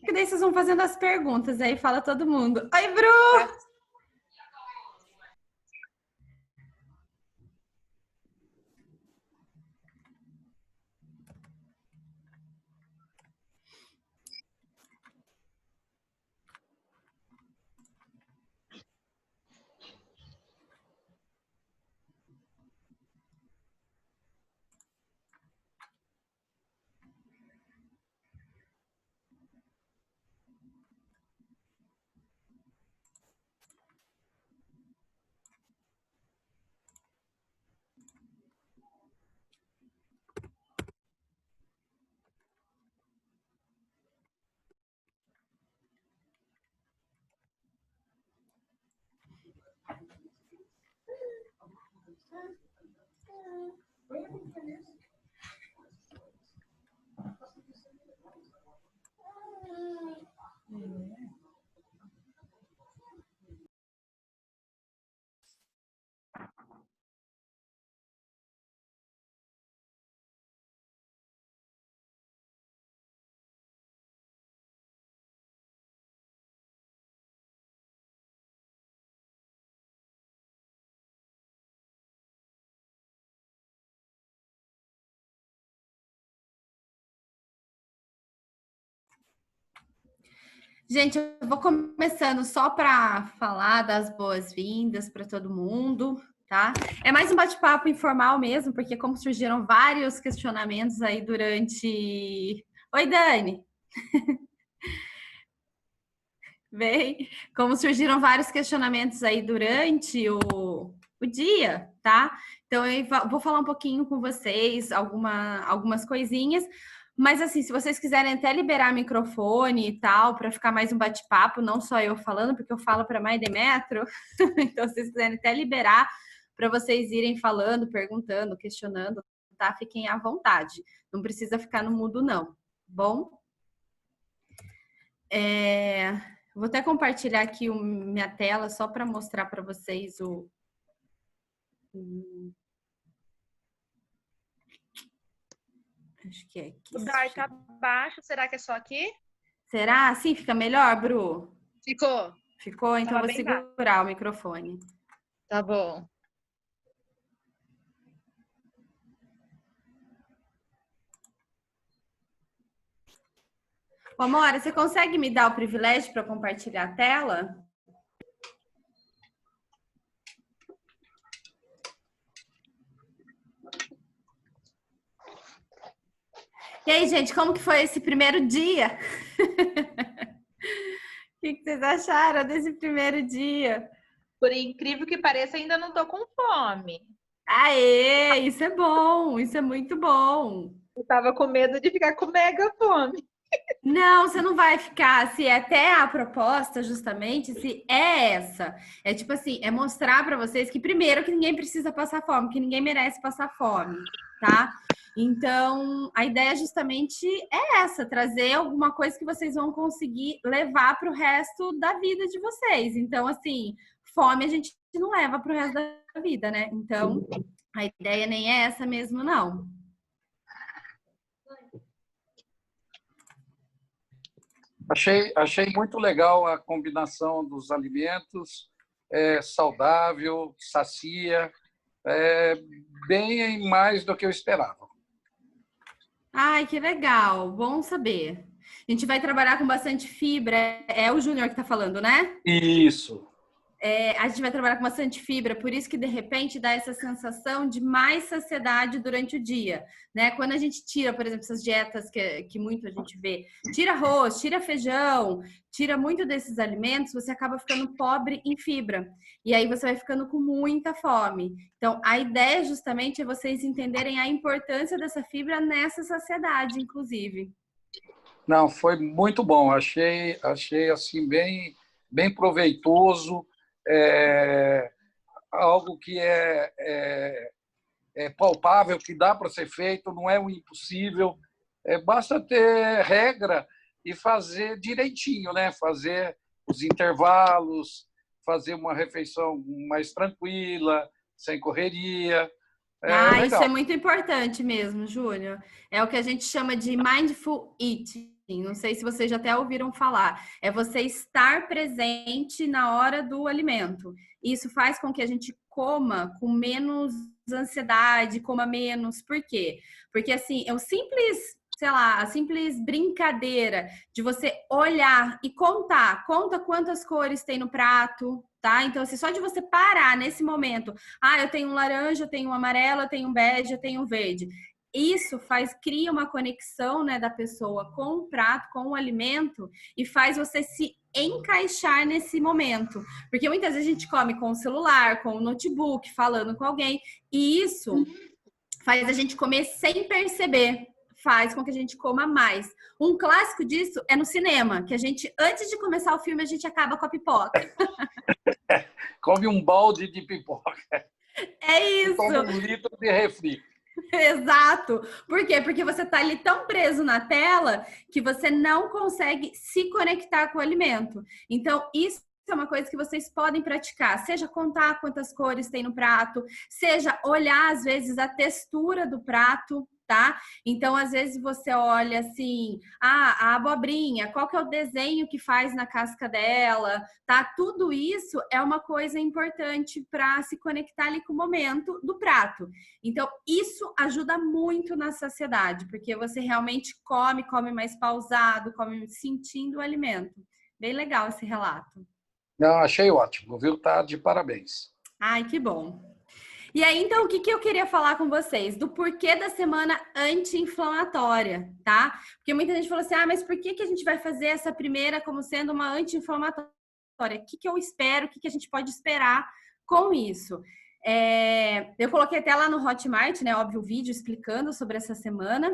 que daí vocês vão fazendo as perguntas, aí fala todo mundo. Oi, Bru! Gente, eu vou começando só para falar das boas-vindas para todo mundo, tá? É mais um bate-papo informal mesmo, porque como surgiram vários questionamentos aí durante... Oi, Dani! Bem, como surgiram vários questionamentos aí durante o dia, tá? Então, eu vou falar um pouquinho com vocês, algumas coisinhas, mas assim, se vocês quiserem até liberar microfone e tal, para ficar mais um bate-papo, não só eu falando, porque eu falo para mais de metro, então se vocês quiserem até liberar para vocês irem falando, perguntando, questionando, tá? Fiquem à vontade. Não precisa ficar no mudo, não. Bom? Vou até compartilhar aqui minha tela só para mostrar para vocês Acho que é aqui. O Dai tá baixo, será que é só aqui? Será? Assim fica melhor, Bru? Ficou. Ficou? Então Tava vou bem segurar o microfone. Tá bom. Ô, Amora, você consegue me dar o privilégio para compartilhar a tela? E aí, gente, como que foi esse primeiro dia? O que vocês acharam desse primeiro dia? Por incrível que pareça, ainda não tô com fome. Aê, isso é bom, isso é muito bom. Eu tava com medo de ficar com mega fome. Não, você não vai ficar. Se é até a proposta, justamente, se é essa. É tipo assim, é mostrar para vocês que, primeiro, que ninguém precisa passar fome, que ninguém merece passar fome, tá? Então, a ideia justamente é essa, trazer alguma coisa que vocês vão conseguir levar para o resto da vida de vocês. Então, assim, fome a gente não leva para o resto da vida, né? Então, a ideia nem é essa mesmo, não. Achei muito legal a combinação dos alimentos, saudável, sacia, bem mais do que eu esperava. Ai, que legal, bom saber. A gente vai trabalhar com bastante fibra. É o Júnior que está falando, né? Isso. A gente vai trabalhar com bastante fibra, por isso que de repente dá essa sensação de mais saciedade durante o dia, né? Quando a gente tira, por exemplo, essas dietas que muito a gente vê, tira arroz, tira feijão, tira muito desses alimentos, você acaba ficando pobre em fibra. E aí você vai ficando com muita fome. Então, a ideia justamente é vocês entenderem a importância dessa fibra nessa saciedade, inclusive. Não, foi muito bom. Achei assim bem proveitoso. Algo que é palpável, que dá para ser feito, não é um impossível. Basta ter regra e fazer direitinho, né? Fazer os intervalos, fazer uma refeição mais tranquila, sem correria. Isso é muito importante mesmo, Júnior. É o que a gente chama de mindful eating. Não sei se vocês já até ouviram falar. É você estar presente na hora do alimento. Isso faz com que a gente coma com menos ansiedade, coma menos. Por quê? Porque assim, é o simples, sei lá, a simples brincadeira de você olhar e conta quantas cores tem no prato, tá? Então, assim, só de você parar nesse momento, eu tenho um laranja, eu tenho um amarelo, eu tenho um bege, eu tenho um verde. Isso cria uma conexão, né, da pessoa com o prato, com o alimento, e faz você se encaixar nesse momento. Porque muitas vezes a gente come com o celular, com o notebook, falando com alguém, e isso faz a gente comer sem perceber, faz com que a gente coma mais. Um clássico disso é no cinema, que a gente, antes de começar o filme, a gente acaba com a pipoca. Come um balde de pipoca. É isso. Toma 1 litro de refri. Exato. Por quê? Porque você tá ali tão preso na tela que você não consegue se conectar com o alimento. Então, isso é uma coisa que vocês podem praticar, seja contar quantas cores tem no prato, seja olhar, às vezes, a textura do prato, tá? Então, às vezes, você olha assim, a abobrinha, qual que é o desenho que faz na casca dela, tá? Tudo isso é uma coisa importante para se conectar ali com o momento do prato. Então, isso ajuda muito na saciedade, porque você realmente come mais pausado, come sentindo o alimento. Bem legal esse relato. Não, achei ótimo, viu? Tá de parabéns. Ai, que bom. E aí, então, o que eu queria falar com vocês? Do porquê da semana anti-inflamatória, tá? Porque muita gente falou assim, mas por que a gente vai fazer essa primeira como sendo uma anti-inflamatória? O que eu espero, o que a gente pode esperar com isso? Eu coloquei até lá no Hotmart, né? Óbvio, o vídeo explicando sobre essa semana.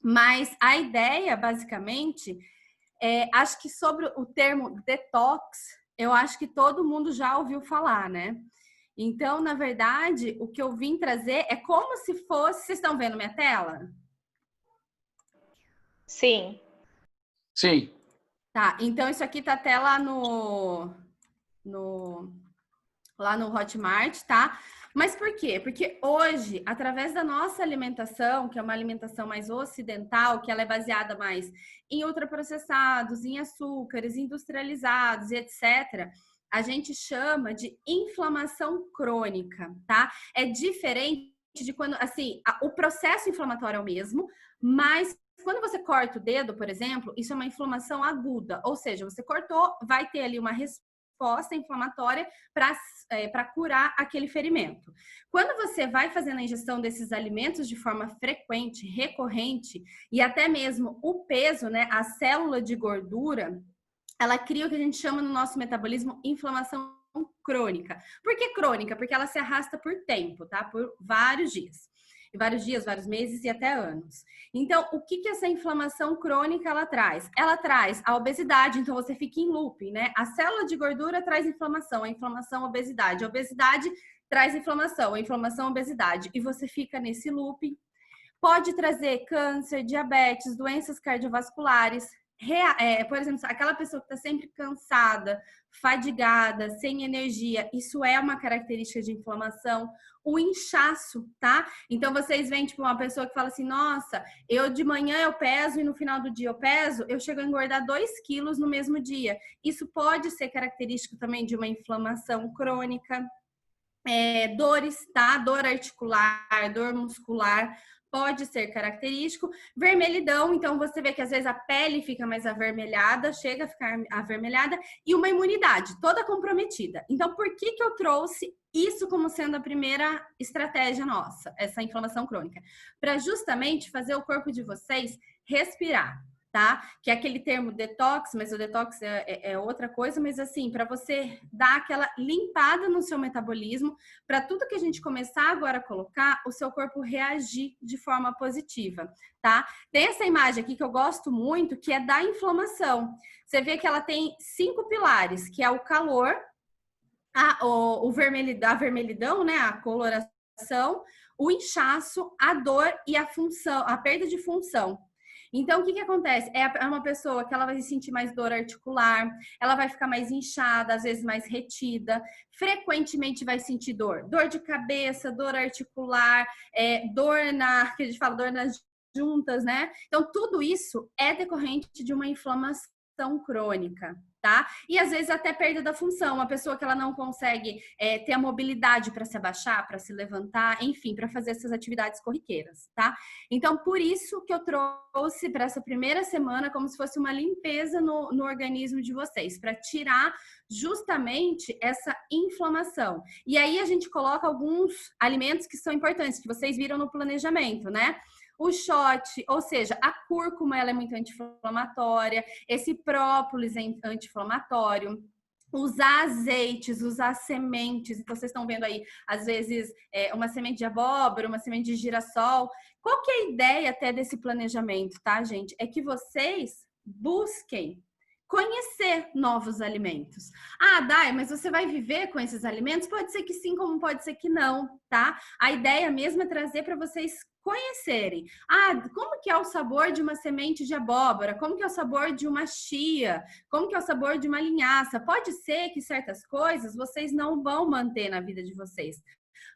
Mas a ideia, basicamente, acho que sobre o termo detox, eu acho que todo mundo já ouviu falar, né? Então, na verdade, o que eu vim trazer é como se fosse... Vocês estão vendo minha tela? Sim. Sim. Tá, então isso aqui tá até lá lá no Hotmart, tá? Mas por quê? Porque hoje, através da nossa alimentação, que é uma alimentação mais ocidental, que ela é baseada mais em ultraprocessados, em açúcares, industrializados e etc., a gente chama de inflamação crônica, tá? É diferente de quando, assim, o processo inflamatório é o mesmo, mas quando você corta o dedo, por exemplo, isso é uma inflamação aguda, ou seja, você cortou, vai ter ali uma resposta inflamatória para curar aquele ferimento. Quando você vai fazendo a ingestão desses alimentos de forma frequente, recorrente, e até mesmo o peso, né, a célula de gordura, ela cria o que a gente chama no nosso metabolismo inflamação crônica. Por que crônica? Porque ela se arrasta por tempo, tá? Por vários dias. Vários dias, vários meses e até anos. Então, o que essa inflamação crônica ela traz? Ela traz a obesidade, então você fica em looping, né? A célula de gordura traz inflamação, a inflamação, obesidade. A obesidade traz inflamação, a inflamação, obesidade. E você fica nesse looping. Pode trazer câncer, diabetes, doenças cardiovasculares. Por exemplo, aquela pessoa que está sempre cansada, fadigada, sem energia, isso é uma característica de inflamação. O inchaço, tá? Então, vocês veem, tipo, uma pessoa que fala assim, nossa, eu de manhã eu peso e no final do dia eu peso, eu chego a engordar 2 quilos no mesmo dia. Isso pode ser característico também de uma inflamação crônica. Dores, tá? Dor articular, dor muscular, pode ser característico. Vermelhidão, então você vê que às vezes a pele fica mais avermelhada, chega a ficar avermelhada, e uma imunidade toda comprometida. Então, por que eu trouxe isso como sendo a primeira estratégia nossa, essa inflamação crônica? Para justamente fazer o corpo de vocês respirar. Tá? Que é aquele termo detox, mas o detox é outra coisa, mas assim, para você dar aquela limpada no seu metabolismo, para tudo que a gente começar agora a colocar, o seu corpo reagir de forma positiva, tá? Tem essa imagem aqui que eu gosto muito, que é da inflamação. Você vê que ela tem 5 pilares, que é o calor, a vermelhidão, né? A coloração, o inchaço, a dor e a função, a perda de função. Então, o que acontece? É uma pessoa que ela vai sentir mais dor articular, ela vai ficar mais inchada, às vezes mais retida, frequentemente vai sentir dor de cabeça, dor articular, que a gente fala, dor nas juntas, né? Então, tudo isso é decorrente de uma inflamação crônica, tá? E às vezes até perda da função, uma pessoa que ela não consegue ter a mobilidade para se abaixar, para se levantar, enfim, para fazer essas atividades corriqueiras, tá? Então, por isso que eu trouxe para essa primeira semana como se fosse uma limpeza no organismo de vocês, para tirar justamente essa inflamação. E aí a gente coloca alguns alimentos que são importantes, que vocês viram no planejamento, né? O shot, ou seja, a cúrcuma, ela é muito anti-inflamatória, esse própolis é anti-inflamatório, usar azeites, usar sementes. Então, vocês estão vendo aí, às vezes, uma semente de abóbora, uma semente de girassol. Qual que é a ideia até desse planejamento, tá, gente? É que vocês busquem conhecer novos alimentos. Ah, Dai, mas você vai viver com esses alimentos? Pode ser que sim, como pode ser que não, tá? A ideia mesmo é trazer para vocês conhecerem. Ah, como que é o sabor de uma semente de abóbora? Como que é o sabor de uma chia? Como que é o sabor de uma linhaça? Pode ser que certas coisas vocês não vão manter na vida de vocês,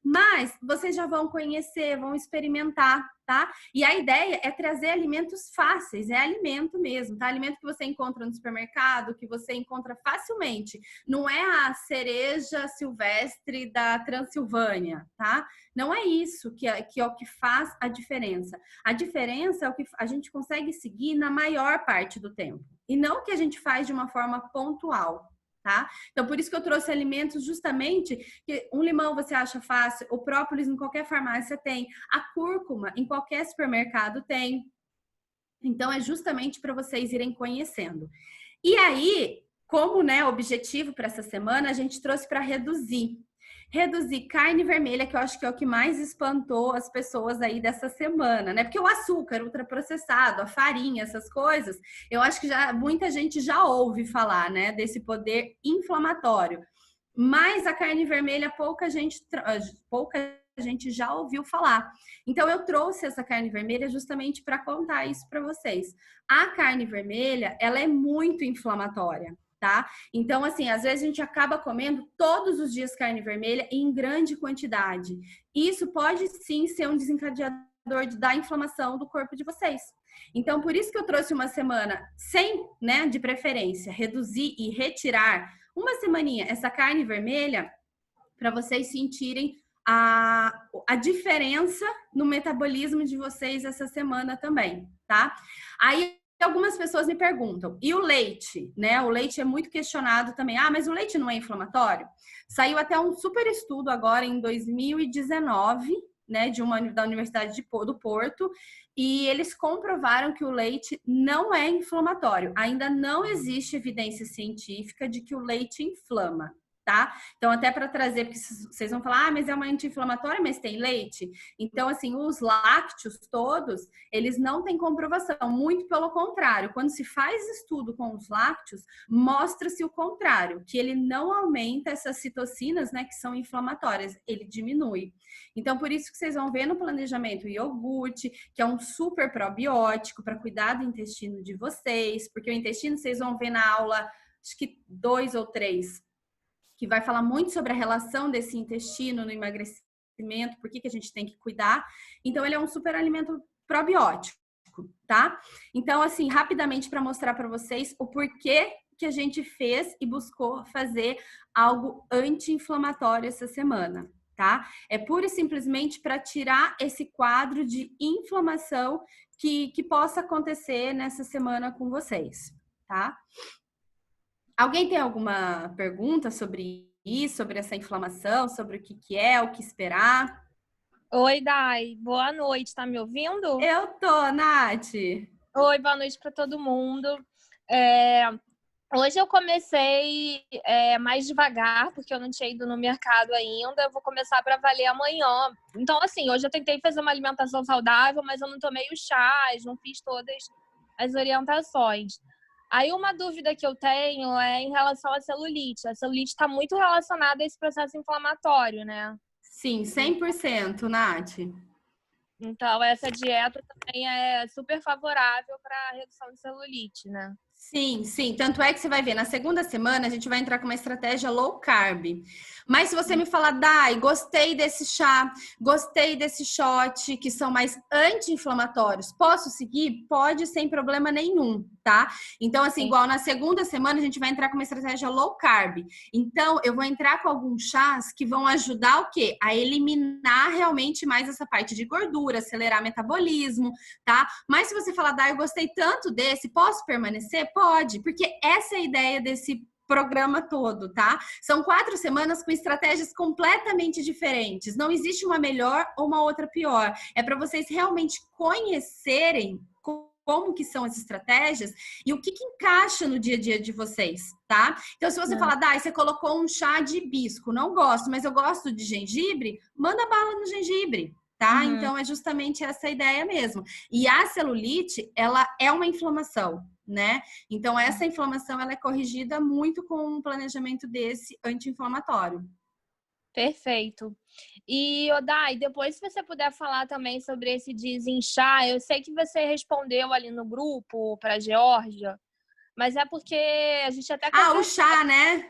mas vocês já vão conhecer, vão experimentar, tá? E a ideia é trazer alimentos fáceis, é alimento mesmo, tá? Alimento que você encontra no supermercado, que você encontra facilmente. Não é a cereja silvestre da Transilvânia, tá? Não é isso que é o que faz a diferença. A diferença é o que a gente consegue seguir na maior parte do tempo. E não o que a gente faz de uma forma pontual. Tá? Então, por isso que eu trouxe alimentos justamente que um limão você acha fácil, o própolis em qualquer farmácia tem, a cúrcuma em qualquer supermercado tem. Então, é justamente para vocês irem conhecendo. E aí, como, né, objetivo para essa semana, a gente trouxe para reduzir carne vermelha, que eu acho que é o que mais espantou as pessoas aí dessa semana, né? Porque o açúcar ultraprocessado, a farinha, essas coisas, eu acho que muita gente já ouve falar, né, desse poder inflamatório. Mas a carne vermelha pouca gente já ouviu falar. Então eu trouxe essa carne vermelha justamente para contar isso para vocês. A carne vermelha, ela é muito inflamatória. Tá? Então, assim, às vezes a gente acaba comendo todos os dias carne vermelha em grande quantidade. Isso pode sim ser um desencadeador da inflamação do corpo de vocês. Então, por isso que eu trouxe uma semana sem, né, de preferência, reduzir e retirar uma semaninha essa carne vermelha para vocês sentirem a diferença no metabolismo de vocês essa semana também, tá? Aí algumas pessoas me perguntam, e o leite, né? O leite é muito questionado também. Ah, mas o leite não é inflamatório? Saiu até um super estudo agora em 2019, né? Da Universidade do Porto, e eles comprovaram que o leite não é inflamatório. Ainda não existe evidência científica de que o leite inflama. Tá? Então, até para trazer, porque vocês vão falar, ah, mas é uma anti-inflamatória, mas tem leite? Então, assim, os lácteos todos, eles não têm comprovação, muito pelo contrário. Quando se faz estudo com os lácteos, mostra-se o contrário, que ele não aumenta essas citocinas, né, que são inflamatórias, ele diminui. Então, por isso que vocês vão ver no planejamento o iogurte, que é um super probiótico para cuidar do intestino de vocês, porque o intestino, vocês vão ver na aula, acho que 2 ou 3, que vai falar muito sobre a relação desse intestino no emagrecimento, por que a gente tem que cuidar. Então, ele é um super alimento probiótico, tá? Então, assim, rapidamente para mostrar para vocês o porquê que a gente fez e buscou fazer algo anti-inflamatório essa semana, tá? É pura e simplesmente para tirar esse quadro de inflamação que possa acontecer nessa semana com vocês, tá? Alguém tem alguma pergunta sobre isso, sobre essa inflamação, sobre o que é, o que esperar? Oi, Dai. Boa noite. Tá me ouvindo? Eu tô, Nath. Oi, boa noite para todo mundo. Hoje eu comecei mais devagar, porque eu não tinha ido no mercado ainda. Eu vou começar para valer amanhã. Então, assim, hoje eu tentei fazer uma alimentação saudável, mas eu não tomei os chás, não fiz todas as orientações. Aí uma dúvida que eu tenho é em relação à celulite. A celulite está muito relacionada a esse processo inflamatório, né? Sim, 100%, Nath. Então, essa dieta também é super favorável para a redução de celulite, né? Sim, sim. Tanto é que você vai ver, na segunda semana a gente vai entrar com uma estratégia low carb. Mas se você me falar, Dai, gostei desse chá, gostei desse shot, que são mais anti-inflamatórios, posso seguir? Pode, sem problema nenhum, tá? Então, assim, Sim. igual na segunda semana a gente vai entrar com uma estratégia low carb. Então, eu vou entrar com alguns chás que vão ajudar o quê? A eliminar realmente mais essa parte de gordura, acelerar metabolismo, tá? Mas se você falar, Dai, eu gostei tanto desse, posso permanecer? Pode, porque essa é a ideia desse programa todo, tá? São 4 semanas com estratégias completamente diferentes. Não existe uma melhor ou uma outra pior. É para vocês realmente conhecerem como que são as estratégias e o que encaixa no dia a dia de vocês, tá? Então, se você falar, Dai, você colocou um chá de hibisco, não gosto, mas eu gosto de gengibre, manda bala no gengibre, tá? Então, é justamente essa ideia mesmo. E a celulite, ela é uma inflamação, né? Então, essa inflamação, ela é corrigida muito com um planejamento desse anti-inflamatório. Perfeito. E, Odai, depois se você puder falar também sobre esse desinchar, eu sei que você respondeu ali no grupo para a Geórgia, mas é porque a gente até o chá, né?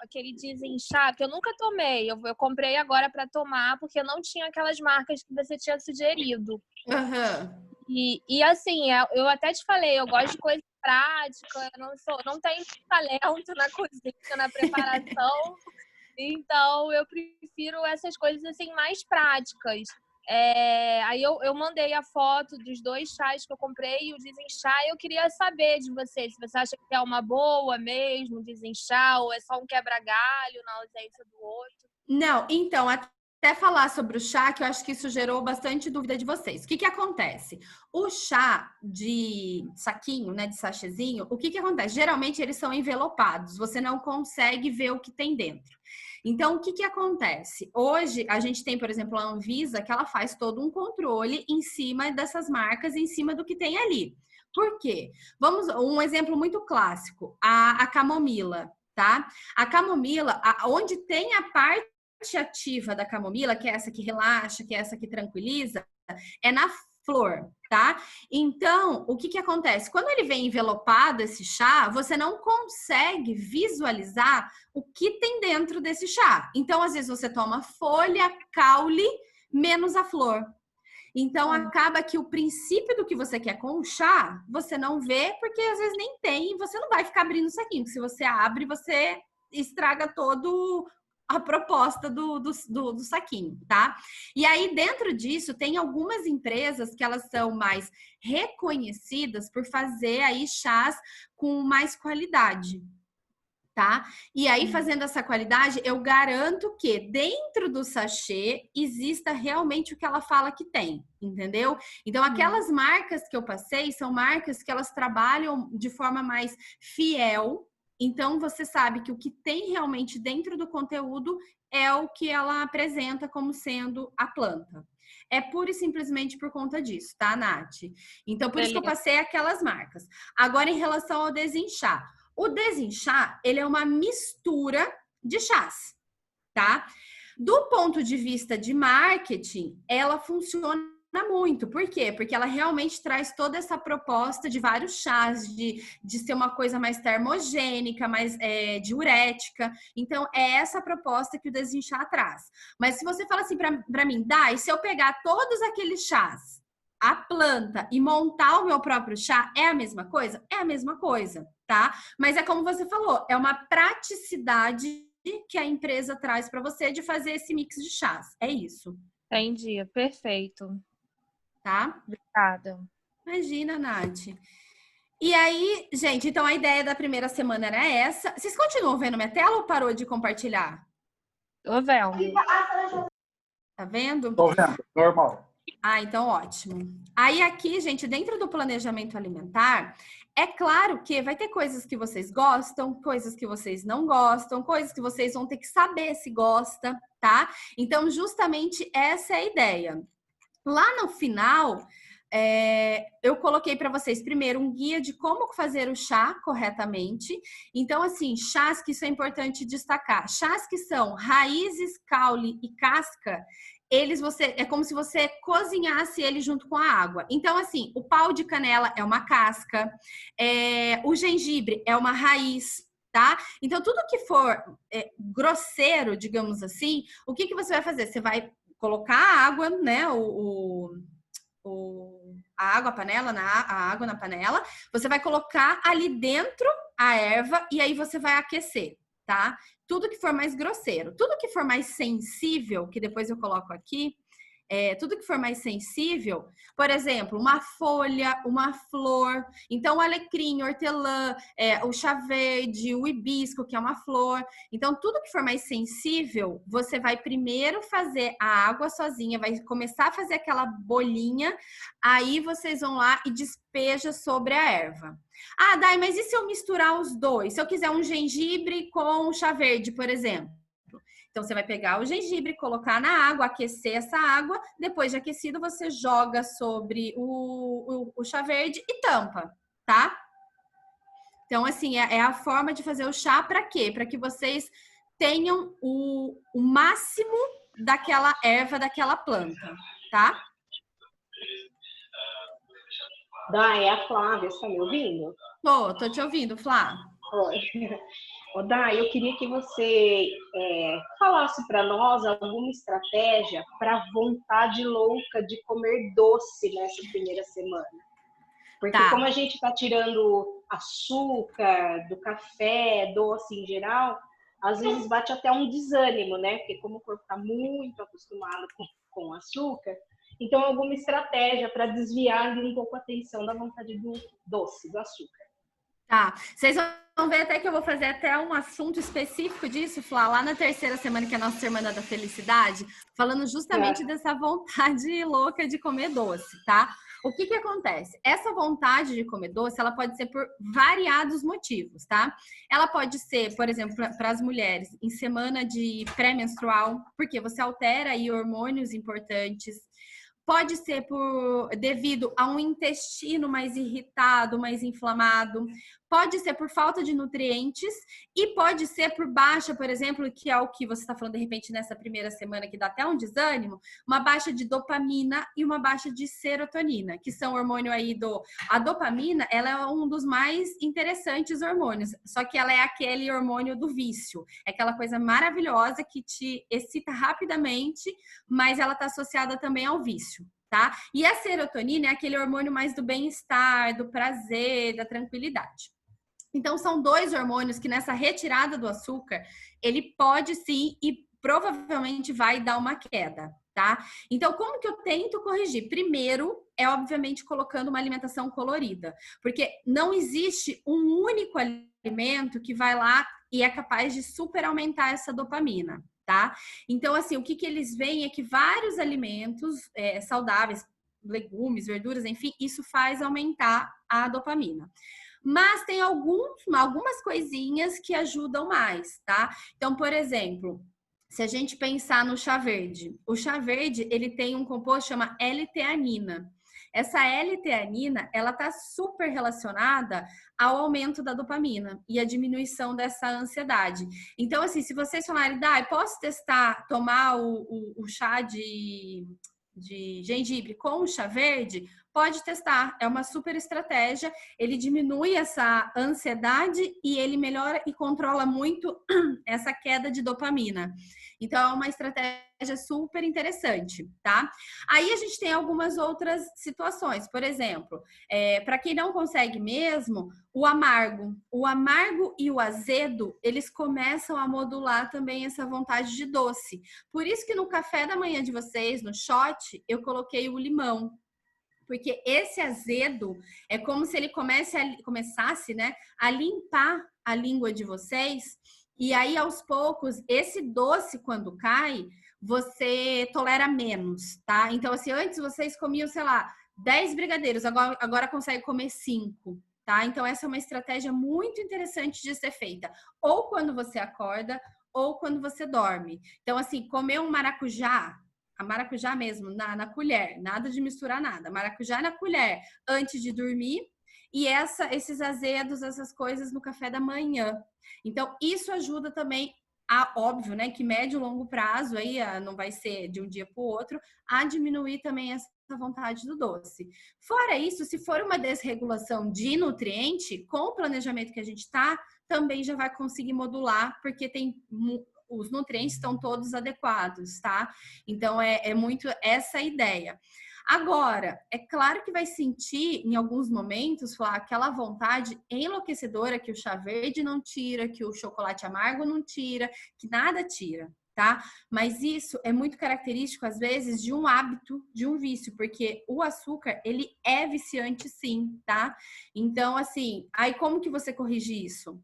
Aquele desinchar, que eu nunca tomei. Eu comprei agora para tomar, porque não tinha aquelas marcas que você tinha sugerido. E assim, eu até te falei, eu gosto de coisa prática, não tenho talento na cozinha, na preparação, então eu prefiro essas coisas assim mais práticas. Aí eu mandei a foto dos 2 chás que eu comprei e o desinchar. Eu queria saber de você, se você acha que é uma boa mesmo, desinchar, ou é só um quebra-galho na ausência do outro. Não, então, até falar sobre o chá, que eu acho que isso gerou bastante dúvida de vocês. O que acontece? O chá de saquinho, né, de sachêzinho, o que acontece? Geralmente eles são envelopados, você não consegue ver o que tem dentro. Então, o que acontece? Hoje, a gente tem, por exemplo, a Anvisa, que ela faz todo um controle em cima dessas marcas, em cima do que tem ali. Por quê? Vamos, um exemplo muito clássico, a camomila, tá? A camomila, onde tem a parte ativa da camomila, que é essa que relaxa, que é essa que tranquiliza, é na flor, tá? Então, o que acontece? Quando ele vem envelopado, esse chá, você não consegue visualizar o que tem dentro desse chá. Então, às vezes, você toma folha, caule, menos a flor. Então, acaba que o princípio do que você quer com o chá, você não vê, porque às vezes nem tem, e você não vai ficar abrindo o saquinho. Se você abre, você estraga todo a proposta do saquinho, tá? E aí, dentro disso, tem algumas empresas que elas são mais reconhecidas por fazer aí chás com mais qualidade, tá? E aí, fazendo essa qualidade, eu garanto que dentro do sachê exista realmente o que ela fala que tem, entendeu? Então, aquelas marcas que eu passei são marcas que elas trabalham de forma mais fiel. Então, você sabe que o que tem realmente dentro do conteúdo é o que ela apresenta como sendo a planta. É pura e simplesmente por conta disso, tá, Nath? Então, por isso que eu passei aquelas marcas. Agora, em relação ao desinchar. O desinchar, ele é uma mistura de chás, tá? Do ponto de vista de marketing, ela funciona muito. Por quê? Porque ela realmente traz toda essa proposta de vários chás, de ser uma coisa mais termogênica, mais diurética. Então, é essa proposta que o desinchar traz. Mas se você fala assim para mim, Dai, se eu pegar todos aqueles chás, a planta e montar o meu próprio chá, é a mesma coisa? É a mesma coisa, tá? Mas é como você falou, é uma praticidade que a empresa traz para você de fazer esse mix de chás. É isso. Entendi, perfeito. Tá? Obrigada. Imagina, Nath. E aí, gente, então a ideia da primeira semana era essa. Vocês continuam vendo minha tela ou parou de compartilhar? Tô vendo. Tá vendo? Tô vendo, normal. Então ótimo. Aí aqui, gente, dentro do planejamento alimentar, é claro que vai ter coisas que vocês gostam, coisas que vocês não gostam, coisas que vocês vão ter que saber se gosta, tá? Então, justamente essa é a ideia. Lá no final, eu coloquei para vocês primeiro um guia de como fazer o chá corretamente. Então, assim, chás que isso é importante destacar. Chás que são raízes, caule e casca, é como se você cozinhasse ele junto com a água. Então, assim, o pau de canela é uma casca, o gengibre é uma raiz, tá? Então, tudo que for grosseiro, digamos assim, o que você vai fazer? Você vai colocar a água, né? A água, a água na panela, você vai colocar ali dentro a erva e aí você vai aquecer, tá? Tudo que for mais grosseiro, tudo que for mais sensível, que depois eu coloco aqui, tudo que for mais sensível, por exemplo, uma folha, uma flor, então o alecrim, hortelã, o chá verde, o hibisco, que é uma flor. Então, tudo que for mais sensível, você vai primeiro fazer a água sozinha, vai começar a fazer aquela bolinha, aí vocês vão lá e despeja sobre a erva. Ah, Dai, mas e se eu misturar os dois? Se eu quiser um gengibre com chá verde, por exemplo? Então, você vai pegar o gengibre, colocar na água, aquecer essa água. Depois de aquecido, você joga sobre o chá verde e tampa, tá? Então, assim, é a forma de fazer o chá para quê? Para que vocês tenham o máximo daquela erva, daquela planta, tá? Dai, é a Flávia, você tá me ouvindo? Tô te ouvindo, Flá. Oi. Dai, eu queria que você falasse para nós alguma estratégia para vontade louca de comer doce nessa primeira semana. Porque como a gente está tirando açúcar do café, doce em geral, às vezes bate até um desânimo, né? Porque como o corpo está muito acostumado com açúcar, então alguma estratégia para desviar um pouco a atenção da vontade do doce, do açúcar. Tá, vocês vão ver até que eu vou fazer até um assunto específico disso, Flá, lá na terceira semana, que é a nossa Semana da Felicidade, falando justamente dessa vontade louca de comer doce, tá? O que acontece? Essa vontade de comer doce, ela pode ser por variados motivos, tá? Ela pode ser, por exemplo, para as mulheres, em semana de pré-menstrual, porque você altera aí hormônios importantes. Pode ser devido a um intestino mais irritado, mais inflamado. Pode ser por falta de nutrientes e pode ser por baixa, por exemplo, que é o que você está falando de repente nessa primeira semana, que dá até um desânimo, uma baixa de dopamina e uma baixa de serotonina, que são hormônio aí A dopamina, ela é um dos mais interessantes hormônios, só que ela é aquele hormônio do vício. É aquela coisa maravilhosa que te excita rapidamente, mas ela está associada também ao vício. Tá? E a serotonina é aquele hormônio mais do bem-estar, do prazer, da tranquilidade. Então, são dois hormônios que nessa retirada do açúcar, ele pode sim e provavelmente vai dar uma queda, tá? Então, como que eu tento corrigir? Primeiro, obviamente colocando uma alimentação colorida, porque não existe um único alimento que vai lá e é capaz de super aumentar essa dopamina. Tá? Então, assim, o que eles veem é que vários alimentos saudáveis, legumes, verduras, enfim, isso faz aumentar a dopamina. Mas tem algumas coisinhas que ajudam mais, tá? Então, por exemplo, se a gente pensar no chá verde, o chá verde, ele tem um composto chama L-teanina. Essa L-teanina, ela tá super relacionada ao aumento da dopamina e a diminuição dessa ansiedade. Então, assim, se vocês falarem, posso testar, tomar o chá de gengibre com o chá verde? Pode testar, é uma super estratégia. Ele diminui essa ansiedade e ele melhora e controla muito essa queda de dopamina. Então, é uma estratégia super interessante, tá? Aí a gente tem algumas outras situações. Por exemplo, para quem não consegue mesmo, o amargo e o azedo, eles começam a modular também essa vontade de doce. Por isso que no café da manhã de vocês, no shot, eu coloquei o limão. Porque esse azedo é como se ele começasse, né, a limpar a língua de vocês. E aí, aos poucos, esse doce, quando cai, você tolera menos, tá? Então, assim, antes vocês comiam, sei lá, 10 brigadeiros, agora consegue comer 5, tá? Então, essa é uma estratégia muito interessante de ser feita. Ou quando você acorda, ou quando você dorme. Então, assim, comer um maracujá, a maracujá mesmo, na colher, nada de misturar nada. Maracujá na colher, antes de dormir. E esses azedos, essas coisas no café da manhã. Então, isso ajuda também óbvio, né, que médio e longo prazo, aí não vai ser de um dia para o outro, a diminuir também essa vontade do doce. Fora isso, se for uma desregulação de nutriente, com o planejamento que a gente está, também já vai conseguir modular, porque os nutrientes estão todos adequados, tá? Então, é muito essa a ideia. Agora, é claro que vai sentir, em alguns momentos, Flá, aquela vontade enlouquecedora que o chá verde não tira, que o chocolate amargo não tira, que nada tira, tá? Mas isso é muito característico, às vezes, de um hábito, de um vício, porque o açúcar, ele é viciante sim, tá? Então, assim, aí como que você corrige isso?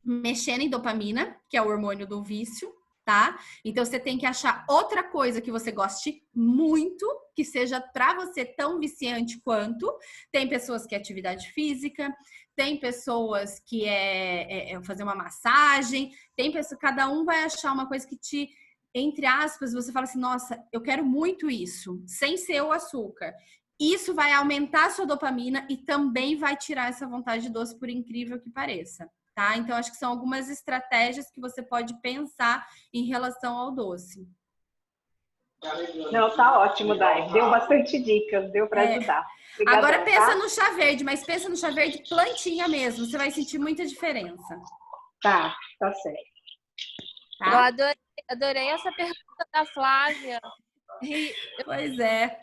Mexendo em dopamina, que é o hormônio do vício, tá? Então você tem que achar outra coisa que você goste muito, que seja para você tão viciante quanto. Tem pessoas que é atividade física, tem pessoas que é fazer uma massagem, tem pessoas, cada um vai achar uma coisa que te, entre aspas, você fala assim, nossa, eu quero muito isso, sem ser o açúcar. Isso vai aumentar a sua dopamina e também vai tirar essa vontade de doce, por incrível que pareça. Tá? Então, acho que são algumas estratégias que você pode pensar em relação ao doce. Não, tá ótimo, Dai. Deu bastante dicas, deu para ajudar. Obrigadão, agora pensa tá? no chá verde, mas pensa no chá verde plantinha mesmo. Você vai sentir muita diferença. Tá certo. Tá? Eu adorei essa pergunta da Flávia. Pois é.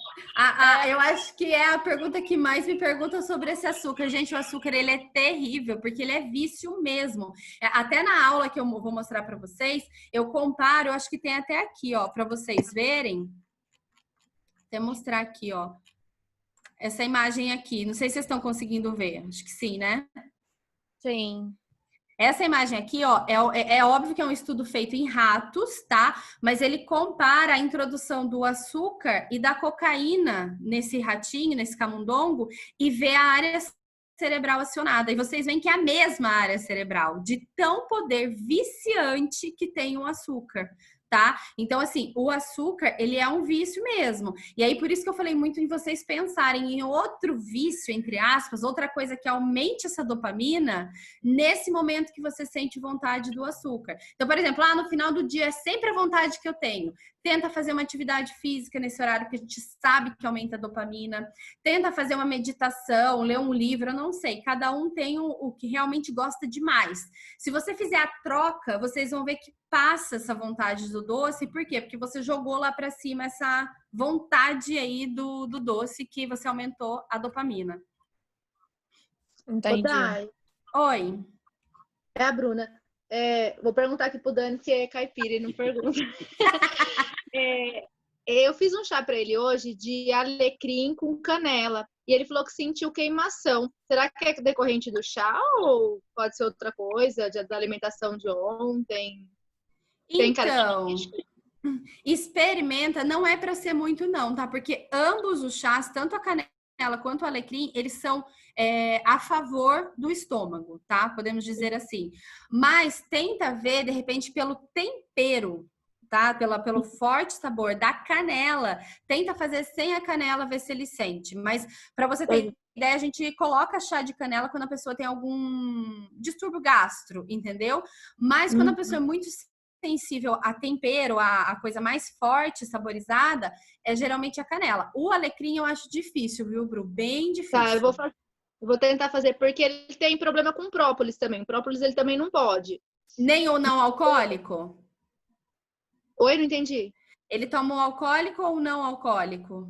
Eu acho que é a pergunta que mais me perguntam sobre esse açúcar. Gente, o açúcar, ele é terrível, porque ele é vício mesmo. Até na aula que eu vou mostrar para vocês, eu comparo, eu acho que tem até aqui, ó, para vocês verem. Até mostrar aqui, ó. Essa imagem aqui. Não sei se vocês estão conseguindo ver. Acho que sim, né? Sim. Essa imagem aqui, ó, é óbvio que é um estudo feito em ratos, tá? Mas ele compara a introdução do açúcar e da cocaína nesse ratinho, nesse camundongo, e vê a área cerebral acionada. E vocês veem que é a mesma área cerebral, de tão poder viciante que tem o açúcar. Tá? Então, assim, o açúcar, ele é um vício mesmo. E aí, por isso que eu falei muito em vocês pensarem em outro vício, entre aspas, outra coisa que aumente essa dopamina nesse momento que você sente vontade do açúcar. Então, por exemplo, no final do dia é sempre a vontade que eu tenho. Tenta fazer uma atividade física nesse horário que a gente sabe que aumenta a dopamina. Tenta fazer uma meditação, ler um livro, eu não sei. Cada um tem o que realmente gosta demais. Se você fizer a troca, vocês vão ver que passa essa vontade do doce. Por quê? Porque você jogou lá para cima essa vontade aí do doce, que você aumentou a dopamina. Entendi. Dai, Oi. é a Bruna. Vou perguntar aqui pro Dani se é caipira e não pergunta. Eu fiz um chá para ele hoje de alecrim com canela. E ele falou que sentiu queimação. Será que é decorrente do chá ou pode ser outra coisa, da alimentação de ontem? Então, experimenta, não é para ser muito não, tá? Porque ambos os chás, tanto a canela quanto o alecrim, eles são a favor do estômago, tá? Podemos dizer assim. Mas tenta ver, de repente, pelo tempero, tá? Pelo forte sabor da canela. Tenta fazer sem a canela, ver se ele sente. Mas, para você ter ideia, a gente coloca chá de canela quando a pessoa tem algum distúrbio gastro, entendeu? Mas quando a pessoa é muito sensível a tempero, a coisa mais forte, saborizada, é geralmente a canela. O alecrim eu acho difícil, viu, Bru? Bem difícil. Tá, eu vou tentar fazer, porque ele tem problema com própolis também. O própolis ele também não pode. Nem o não alcoólico? Oi, não entendi. Ele toma o alcoólico ou o não alcoólico?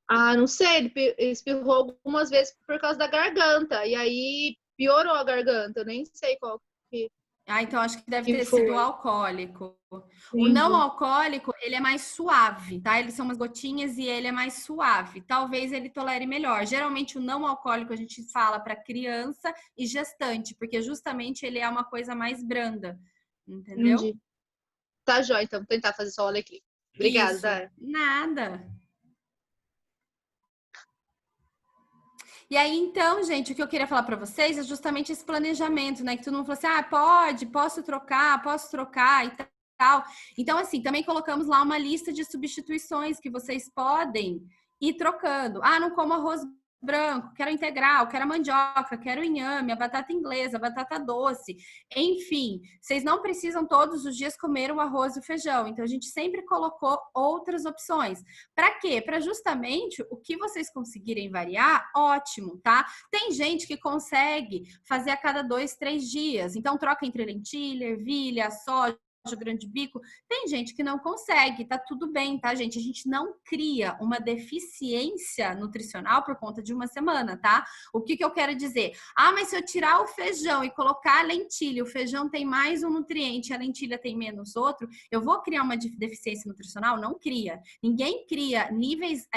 Ah, não sei. Ele espirrou algumas vezes por causa da garganta. E aí piorou a garganta. Eu nem sei qual que... Então acho que deve ter sido o alcoólico. Sim. O não alcoólico, ele é mais suave, tá? Eles são umas gotinhas e ele é mais suave. Talvez ele tolere melhor. Geralmente o não alcoólico a gente fala para criança e gestante, porque justamente ele é uma coisa mais branda, entendeu? Entendi. Tá, jóia. Então, vou tentar fazer só o alecrim. Obrigada, Dai. Nada. E aí, então, gente, o que eu queria falar para vocês é justamente esse planejamento, né? Que todo mundo falou assim, posso trocar e tal. Então, assim, também colocamos lá uma lista de substituições que vocês podem ir trocando. Não como arroz branco, quero integral, quero a mandioca, quero o inhame, a batata inglesa, a batata doce. Enfim, vocês não precisam todos os dias comer o arroz e o feijão. Então, a gente sempre colocou outras opções. Para quê? Para justamente o que vocês conseguirem variar, ótimo, tá? Tem gente que consegue fazer a cada 2, 3 dias. Então, troca entre lentilha, ervilha, soja, grande bico. Tem gente que não consegue, tá tudo bem, tá, gente? A gente não cria uma deficiência nutricional por conta de uma semana, tá? O que eu quero dizer? Ah, mas se eu tirar o feijão e colocar a lentilha, o feijão tem mais um nutriente, a lentilha tem menos outro, eu vou criar uma deficiência nutricional? Não cria. Ninguém cria níveis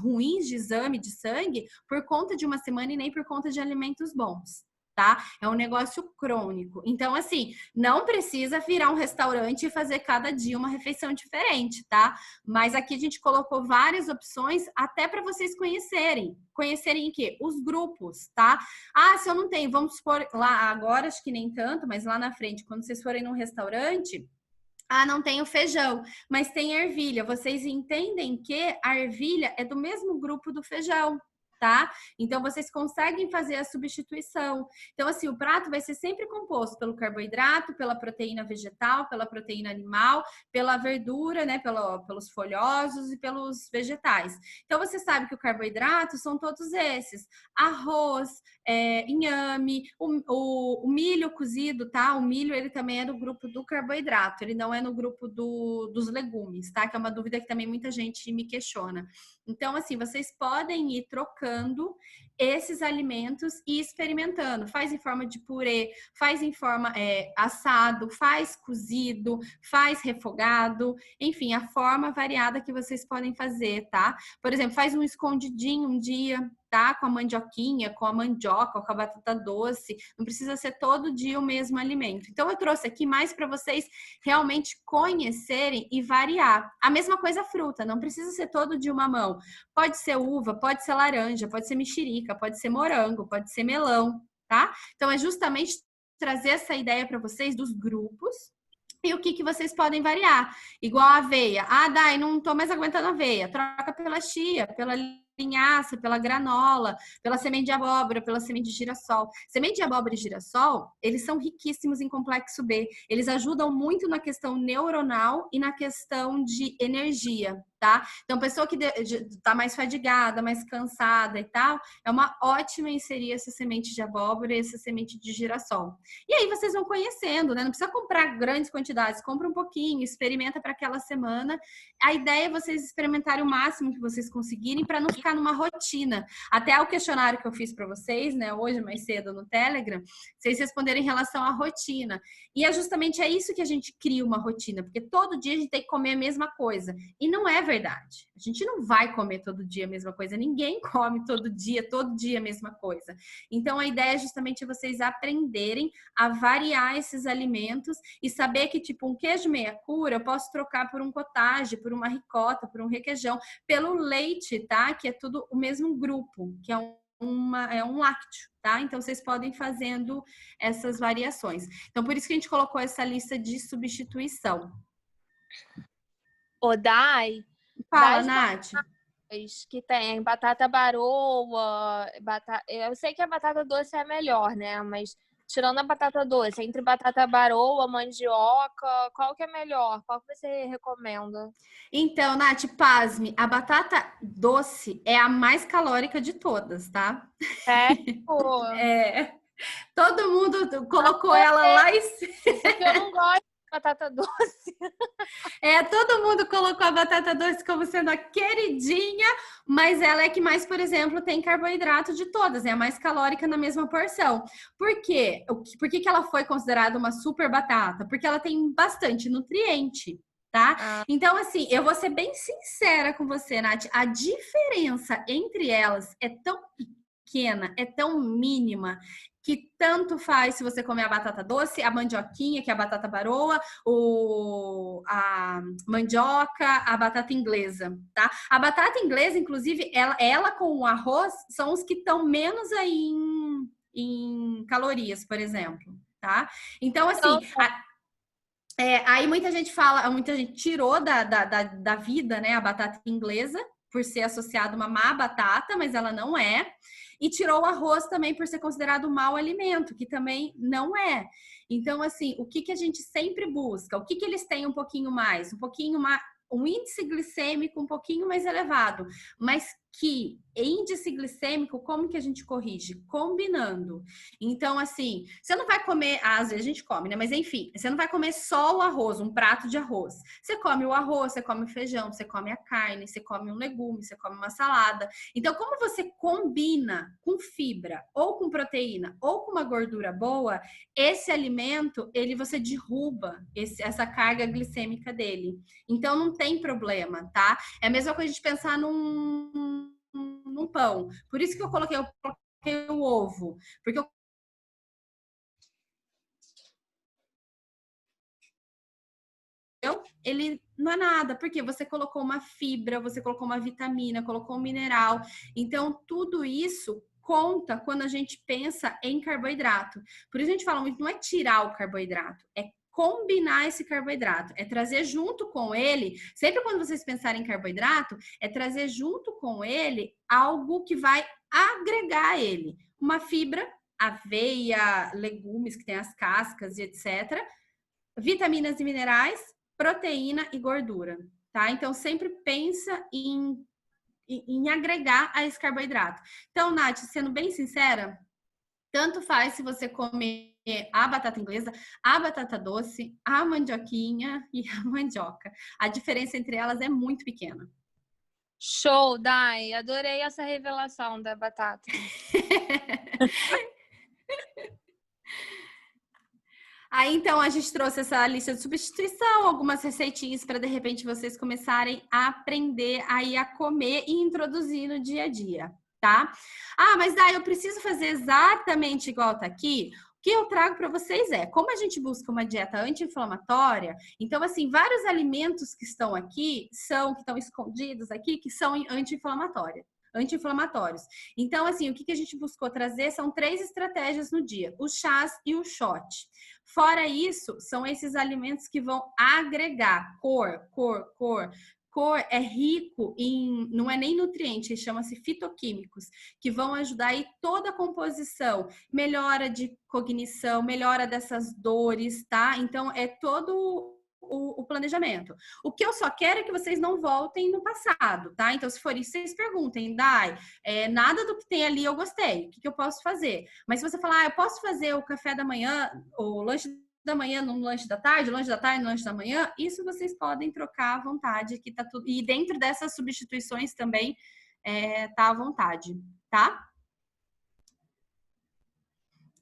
ruins de exame de sangue por conta de uma semana e nem por conta de alimentos bons. Tá? É um negócio crônico. Então, assim, não precisa virar um restaurante e fazer cada dia uma refeição diferente, tá? Mas aqui a gente colocou várias opções até para vocês conhecerem. Conhecerem o quê? Os grupos, tá? Ah, se eu não tenho, vamos supor, lá agora acho que nem tanto, mas lá na frente, quando vocês forem num restaurante, não tem o feijão, mas tem ervilha. Vocês entendem que a ervilha é do mesmo grupo do feijão, tá? Então, vocês conseguem fazer a substituição. Então, assim, o prato vai ser sempre composto pelo carboidrato, pela proteína vegetal, pela proteína animal, pela verdura, né? Pelos folhosos e pelos vegetais. Então, você sabe que o carboidrato são todos esses. Arroz, inhame, o milho cozido, tá? O milho, ele também é do grupo do carboidrato. Ele não é no grupo dos legumes, tá? Que é uma dúvida que também muita gente me questiona. Então, assim, vocês podem ir trocando esses alimentos e experimentando. Faz em forma de purê, faz em forma assado, faz cozido, faz refogado, enfim, a forma variada que vocês podem fazer, tá? Por exemplo, faz um escondidinho um dia, tá? Com a mandioquinha, com a mandioca, com a batata doce. Não precisa ser todo dia o mesmo alimento. Então, eu trouxe aqui mais para vocês realmente conhecerem e variar. A mesma coisa a fruta, não precisa ser todo dia uma mão. Pode ser uva, pode ser laranja, pode ser mexerica, pode ser morango, pode ser melão, tá? Então, é justamente trazer essa ideia para vocês dos grupos e o que vocês podem variar. Igual a aveia. Ah, Dai, não tô mais aguentando aveia. Troca pela chia, pela linhaça, pela granola, pela semente de abóbora, pela semente de girassol. Semente de abóbora e girassol, eles são riquíssimos em complexo B. Eles ajudam muito na questão neuronal e na questão de energia, tá? Então, pessoa que tá mais fadigada, mais cansada e tal, é uma ótima inserir essa semente de abóbora e essa semente de girassol. E aí vocês vão conhecendo, né? Não precisa comprar grandes quantidades, compra um pouquinho, experimenta para aquela semana. A ideia é vocês experimentarem o máximo que vocês conseguirem para não ficar numa rotina. Até o questionário que eu fiz para vocês, né, hoje mais cedo no Telegram, vocês responderem em relação à rotina. E é justamente isso que a gente cria uma rotina, porque todo dia a gente tem que comer a mesma coisa. E não é verdade. A gente não vai comer todo dia a mesma coisa. Ninguém come todo dia a mesma coisa. Então, a ideia é justamente vocês aprenderem a variar esses alimentos e saber que, tipo, um queijo meia cura, eu posso trocar por um cottage, por uma ricota, por um requeijão, pelo leite, tá? Que é tudo o mesmo grupo, que é um lácteo, tá? Então, vocês podem ir fazendo essas variações. Então, por isso que a gente colocou essa lista de substituição. Ô, Dai, Fala, Nath. Que tem batata baroa, eu sei que a batata doce é a melhor, né? Mas tirando a batata doce, entre batata baroa, mandioca, qual que é melhor? Qual que você recomenda? Então, Nath, pasme, a batata doce é a mais calórica de todas, tá? É. Todo mundo colocou ela lá em cima. Eu não gosto de batata doce. Todo mundo colocou a batata doce como sendo a queridinha, mas ela é que mais, por exemplo, tem carboidrato de todas, é a mais calórica na mesma porção. Por quê? Por que ela foi considerada uma super batata? Porque ela tem bastante nutriente, tá? Então, assim, eu vou ser bem sincera com você, Nath, a diferença entre elas é tão pequena, é tão mínima, que tanto faz se você comer a batata doce, a mandioquinha, que é a batata baroa, a mandioca, a batata inglesa, tá? A batata inglesa, inclusive, ela com o arroz, são os que estão menos aí em calorias, por exemplo, tá? Então, assim... aí muita gente tirou da vida, né, a batata inglesa, por ser associado a uma má batata, mas ela não é. E tirou o arroz também por ser considerado um mau alimento, que também não é. Então, assim, o que a gente sempre busca? O que eles têm um pouquinho mais? Um índice glicêmico um pouquinho mais elevado, mas que índice glicêmico, como que a gente corrige? Combinando. Então, assim, você não vai comer, às vezes a gente come, né? Mas enfim, você não vai comer só o arroz, um prato de arroz. Você come o arroz, você come o feijão, você come a carne, você come um legume, você come uma salada. Então, como você combina com fibra, ou com proteína, ou com uma gordura boa, esse alimento, você derruba essa carga glicêmica dele. Então, não tem problema, tá? É a mesma coisa de pensar num pão. Por isso que eu coloquei o ovo. Porque ele não é nada, porque você colocou uma fibra, você colocou uma vitamina, colocou um mineral. Então, tudo isso conta quando a gente pensa em carboidrato. Por isso a gente fala muito, não é tirar o carboidrato, é combinar esse carboidrato, é trazer junto com ele, sempre quando vocês pensarem em carboidrato, é trazer junto com ele algo que vai agregar ele. Uma fibra, aveia, legumes que tem as cascas e etc. Vitaminas e minerais, proteína e gordura, tá? Então, sempre pensa em agregar a esse carboidrato. Então, Nath, sendo bem sincera, tanto faz se você comer a batata inglesa, a batata doce, a mandioquinha e a mandioca. A diferença entre elas é muito pequena. Show, Dai. Adorei essa revelação da batata. Aí, então, a gente trouxe essa lista de substituição, algumas receitinhas para, de repente, vocês começarem a aprender aí a comer e introduzir no dia a dia, tá? Ah, mas daí eu preciso fazer exatamente igual tá aqui? O que eu trago para vocês é, como a gente busca uma dieta anti-inflamatória, então, assim, vários alimentos que estão aqui, que estão escondidos aqui, que são anti-inflamatórios. Então, assim, o que a gente buscou trazer são 3 estratégias no dia, os chás e o shot. Fora isso, são esses alimentos que vão agregar cor. Cor é rico em, não é nem nutriente, chama-se fitoquímicos, que vão ajudar aí toda a composição, melhora de cognição, melhora dessas dores, tá? Então, é todo o planejamento. O que eu só quero é que vocês não voltem no passado, tá? Então, se for isso, vocês perguntem, Dai, nada do que tem ali eu gostei, o que eu posso fazer? Mas se você falar, eu posso fazer o café da manhã, o lanche da manhã no lanche da tarde, o lanche da tarde no lanche da manhã, isso vocês podem trocar à vontade, que tá tudo. E dentro dessas substituições também tá à vontade, tá?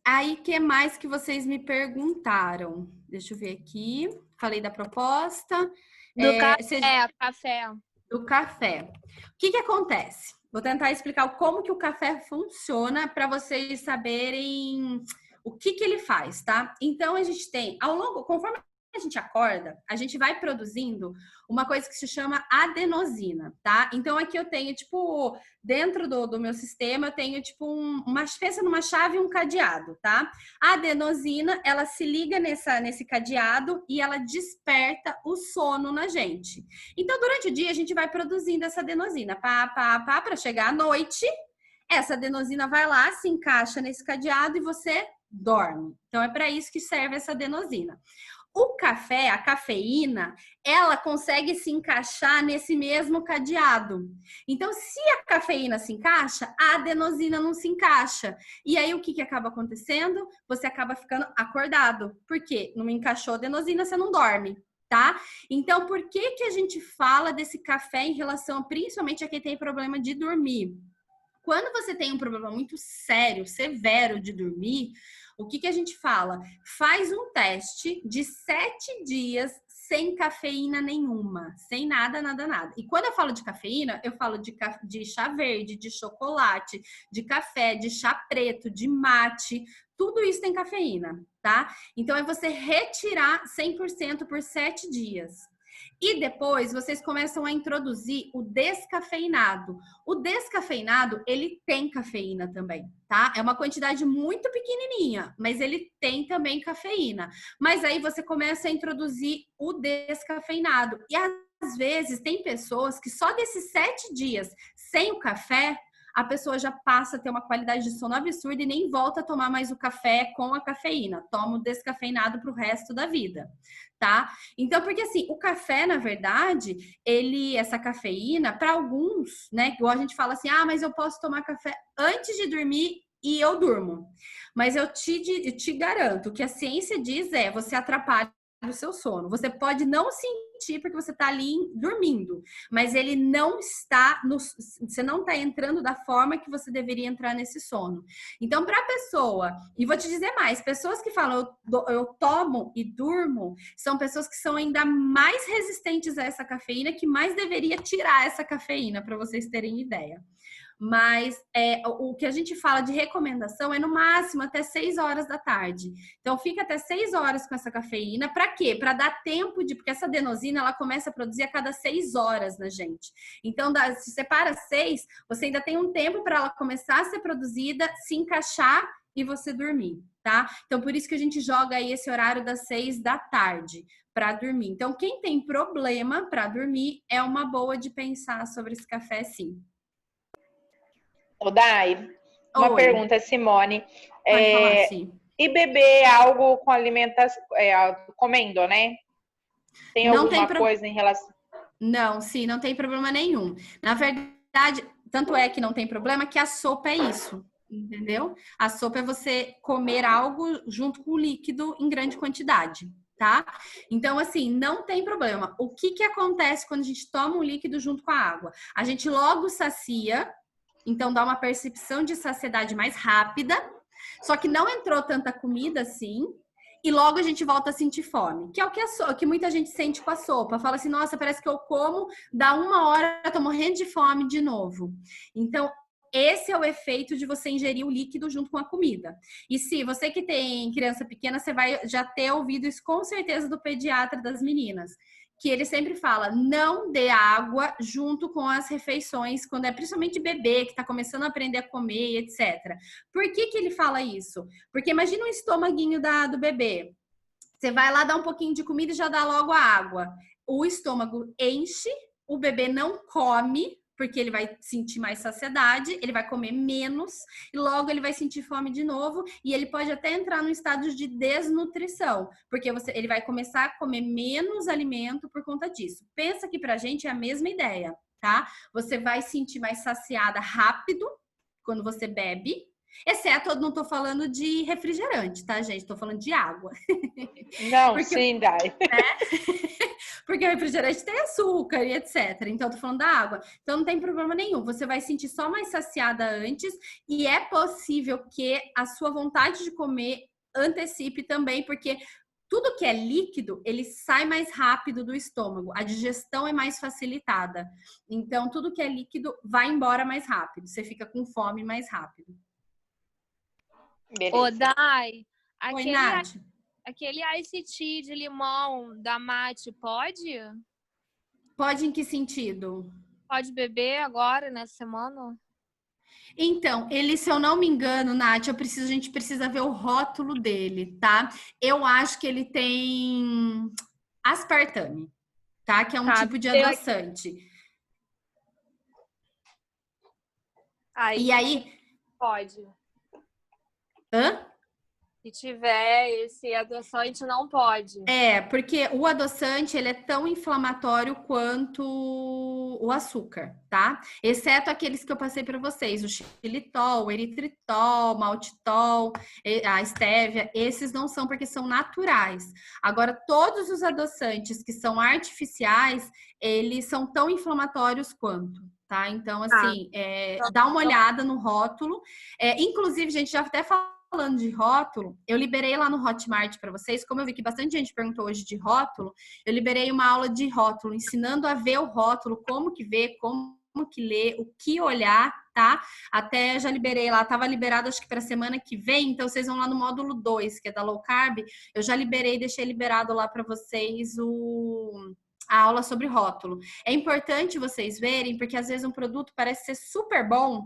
Aí, que mais que vocês me perguntaram? Deixa eu ver aqui. Falei da proposta. Café. Do café. O que acontece? Vou tentar explicar como que o café funciona para vocês saberem o que ele faz, tá? Então, a gente tem, conforme a gente acorda, a gente vai produzindo uma coisa que se chama adenosina, tá? Então, aqui eu tenho, tipo, dentro do meu sistema, eu tenho, tipo, pensa numa chave e um cadeado, tá? A adenosina, ela se liga nesse cadeado e ela desperta o sono na gente. Então, durante o dia, a gente vai produzindo essa adenosina, para chegar à noite, essa adenosina vai lá, se encaixa nesse cadeado e você dorme. Então, é para isso que serve essa adenosina. O café, a cafeína, ela consegue se encaixar nesse mesmo cadeado. Então, se a cafeína se encaixa, a adenosina não se encaixa. E aí, o que acaba acontecendo? Você acaba ficando acordado. Por quê? Não encaixou a adenosina, você não dorme, tá? Então, por que a gente fala desse café em relação, principalmente a quem tem problema de dormir? Quando você tem um problema muito sério, severo de dormir, o que a gente fala? Faz um teste de 7 dias sem cafeína nenhuma, sem nada. E quando eu falo de cafeína, eu falo de chá verde, de chocolate, de café, de chá preto, de mate, tudo isso tem cafeína, tá? Então, é você retirar 100% por 7 dias. E depois vocês começam a introduzir o descafeinado. O descafeinado, ele tem cafeína também, tá? É uma quantidade muito pequenininha, mas ele tem também cafeína. Mas aí você começa a introduzir o descafeinado. E às vezes, tem pessoas que só desses 7 dias sem o café, a pessoa já passa a ter uma qualidade de sono absurda e nem volta a tomar mais o café com a cafeína. Toma o descafeinado pro resto da vida, tá? Então, porque assim, o café, na verdade, essa cafeína, para alguns, né, igual a gente fala assim, mas eu posso tomar café antes de dormir e eu durmo. Mas eu te garanto, o que a ciência diz você atrapalha o seu sono. Você pode não sentir porque você está ali dormindo, mas ele não está você não está entrando da forma que você deveria entrar nesse sono. Então, para a pessoa, e vou te dizer mais, pessoas que falam eu tomo e durmo, são pessoas que são ainda mais resistentes a essa cafeína, que mais deveria tirar essa cafeína, para vocês terem ideia. Mas o que a gente fala de recomendação é no máximo até 6 horas da tarde. Então, fica até 6 horas com essa cafeína. Para quê? Para dar tempo porque essa adenosina, ela começa a produzir a cada 6 horas na gente. Então, se separa 6, você ainda tem um tempo para ela começar a ser produzida, se encaixar e você dormir, tá? Então, por isso que a gente joga aí esse horário das 6 da tarde para dormir. Então, quem tem problema para dormir, é uma boa de pensar sobre esse café, sim. Ô, Dai, uma pergunta, Simone. Pode falar, sim. E beber algo com alimentação, comendo, né? Tem alguma coisa em relação... Não, sim, não tem problema nenhum. Na verdade, tanto é que não tem problema que a sopa é isso, entendeu? A sopa é você comer algo junto com o líquido em grande quantidade, tá? Então, assim, não tem problema. O que acontece quando a gente toma um líquido junto com a água? A gente logo sacia. Então, dá uma percepção de saciedade mais rápida, só que não entrou tanta comida assim, e logo a gente volta a sentir fome, que é o que muita gente sente com a sopa. Fala assim, nossa, parece que eu como, dá 1 hora, eu tô morrendo de fome de novo. Então, esse é o efeito de você ingerir o líquido junto com a comida. E se você que tem criança pequena, você vai já ter ouvido isso com certeza do pediatra das meninas, que ele sempre fala, não dê água junto com as refeições, quando é principalmente bebê, que está começando a aprender a comer, etc. Por que ele fala isso? Porque imagina o estômaguinho do bebê. Você vai lá dar um pouquinho de comida e já dá logo a água. O estômago enche, o bebê não come, porque ele vai sentir mais saciedade, ele vai comer menos, e logo ele vai sentir fome de novo, e ele pode até entrar num estado de desnutrição, porque ele vai começar a comer menos alimento por conta disso. Pensa que pra gente é a mesma ideia, tá? Você vai sentir mais saciada rápido quando você bebe, exceto, eu não tô falando de refrigerante, tá, gente? Tô falando de água. Não, porque, sim, Dai. Porque o refrigerante tem açúcar e etc. Então, eu tô falando da água. Então, não tem problema nenhum. Você vai sentir só mais saciada antes. E é possível que a sua vontade de comer antecipe também, porque tudo que é líquido, ele sai mais rápido do estômago. A digestão é mais facilitada. Então, tudo que é líquido vai embora mais rápido. Você fica com fome mais rápido. Ô, Dai, Oi, Nath. Aquele Ice Tea de limão da Mate, pode? Pode em que sentido? Pode beber agora, nessa semana? Então, ele, se eu não me engano, Nath, a gente precisa ver o rótulo dele, tá? Eu acho que ele tem aspartame, tá? Que é um tipo de adoçante. E aí... Pode. Hã? Se tiver esse adoçante, não pode. Porque o adoçante, ele é tão inflamatório quanto o açúcar, tá? Exceto aqueles que eu passei para vocês, o xilitol, o eritritol, maltitol, a estévia, esses não são porque são naturais. Agora, todos os adoçantes que são artificiais, eles são tão inflamatórios quanto. Tá? Então, assim, dá uma olhada no rótulo. Inclusive, gente, já até falando de rótulo, eu liberei lá no Hotmart para vocês, como eu vi que bastante gente perguntou hoje de rótulo, eu liberei uma aula de rótulo, ensinando a ver o rótulo, como que vê, como que lê, o que olhar, tá? Até já liberei lá, tava liberado acho que para semana que vem, então vocês vão lá no módulo 2, que é da Low Carb, eu já liberei, deixei liberado lá para vocês a aula sobre rótulo. É importante vocês verem, porque às vezes um produto parece ser super bom,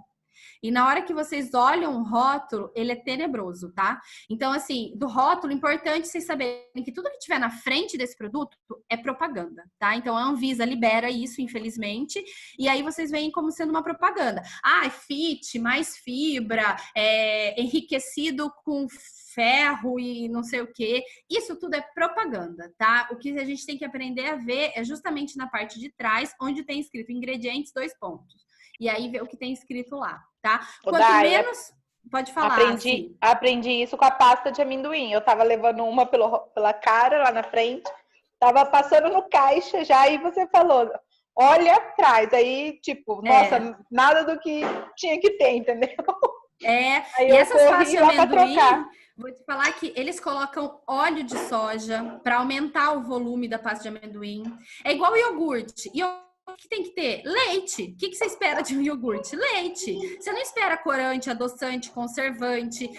E na hora que vocês olham o rótulo, ele é tenebroso, tá? Então, assim, do rótulo, importante vocês saberem que tudo que tiver na frente desse produto é propaganda, tá? Então, a Anvisa libera isso, infelizmente, e aí vocês veem como sendo uma propaganda. Ah, é fit, mais fibra, enriquecido com ferro e não sei o que. Isso tudo é propaganda, tá? O que a gente tem que aprender a ver é justamente na parte de trás, onde tem escrito ingredientes, 2 pontos. E aí ver o que tem escrito lá, tá? Quanto menos... Pode falar. Aprendi isso com a pasta de amendoim. Eu tava levando uma pela cara lá na frente, tava passando no caixa já, e você falou, olha atrás. Aí, tipo, nossa, nada do que tinha que ter, entendeu? Aí e essas pastas de amendoim, vou te falar que eles colocam óleo de soja para aumentar o volume da pasta de amendoim. É igual iogurte. O que tem que ter? Leite. O que você espera de um iogurte? Leite. Você não espera corante, adoçante, conservante,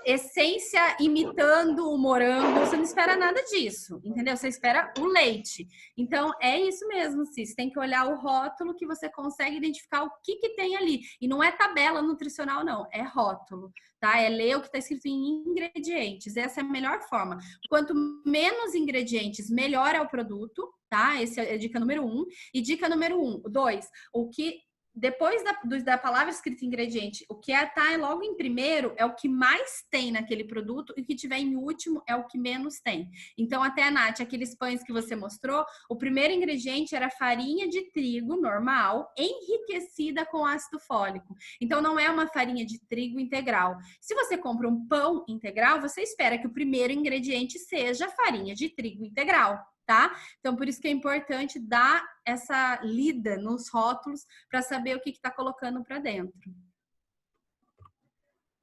essência imitando o morango. Você não espera nada disso, entendeu? Você espera o leite. Então, é isso mesmo, Cis. Você tem que olhar o rótulo que você consegue identificar o que tem ali. E não é tabela nutricional, não. É rótulo, tá? É ler o que está escrito em ingredientes. Essa é a melhor forma. Quanto menos ingredientes, melhor é o produto, tá? Essa é a dica número 1. E dica número 2, o que depois da palavra escrita ingrediente, o que tá logo em primeiro é o que mais tem naquele produto, e o que tiver em último é o que menos tem. Então, até, Nath, aqueles pães que você mostrou, o primeiro ingrediente era farinha de trigo normal, enriquecida com ácido fólico. Então, não é uma farinha de trigo integral. Se você compra um pão integral, você espera que o primeiro ingrediente seja farinha de trigo integral, tá? Então, por isso que é importante dar essa lida nos rótulos para saber o que está colocando para dentro.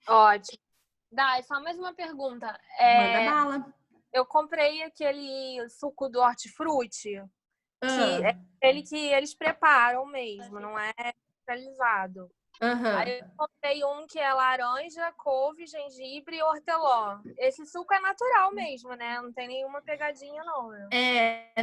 Ótimo. Dai, só mais uma pergunta. Manda bala. Eu comprei aquele suco do hortifruti, que é aquele que eles preparam mesmo, não é industrializado. Aí eu comprei um que é laranja, couve, gengibre e hortelã. Esse suco é natural mesmo, né? Não tem nenhuma pegadinha, não.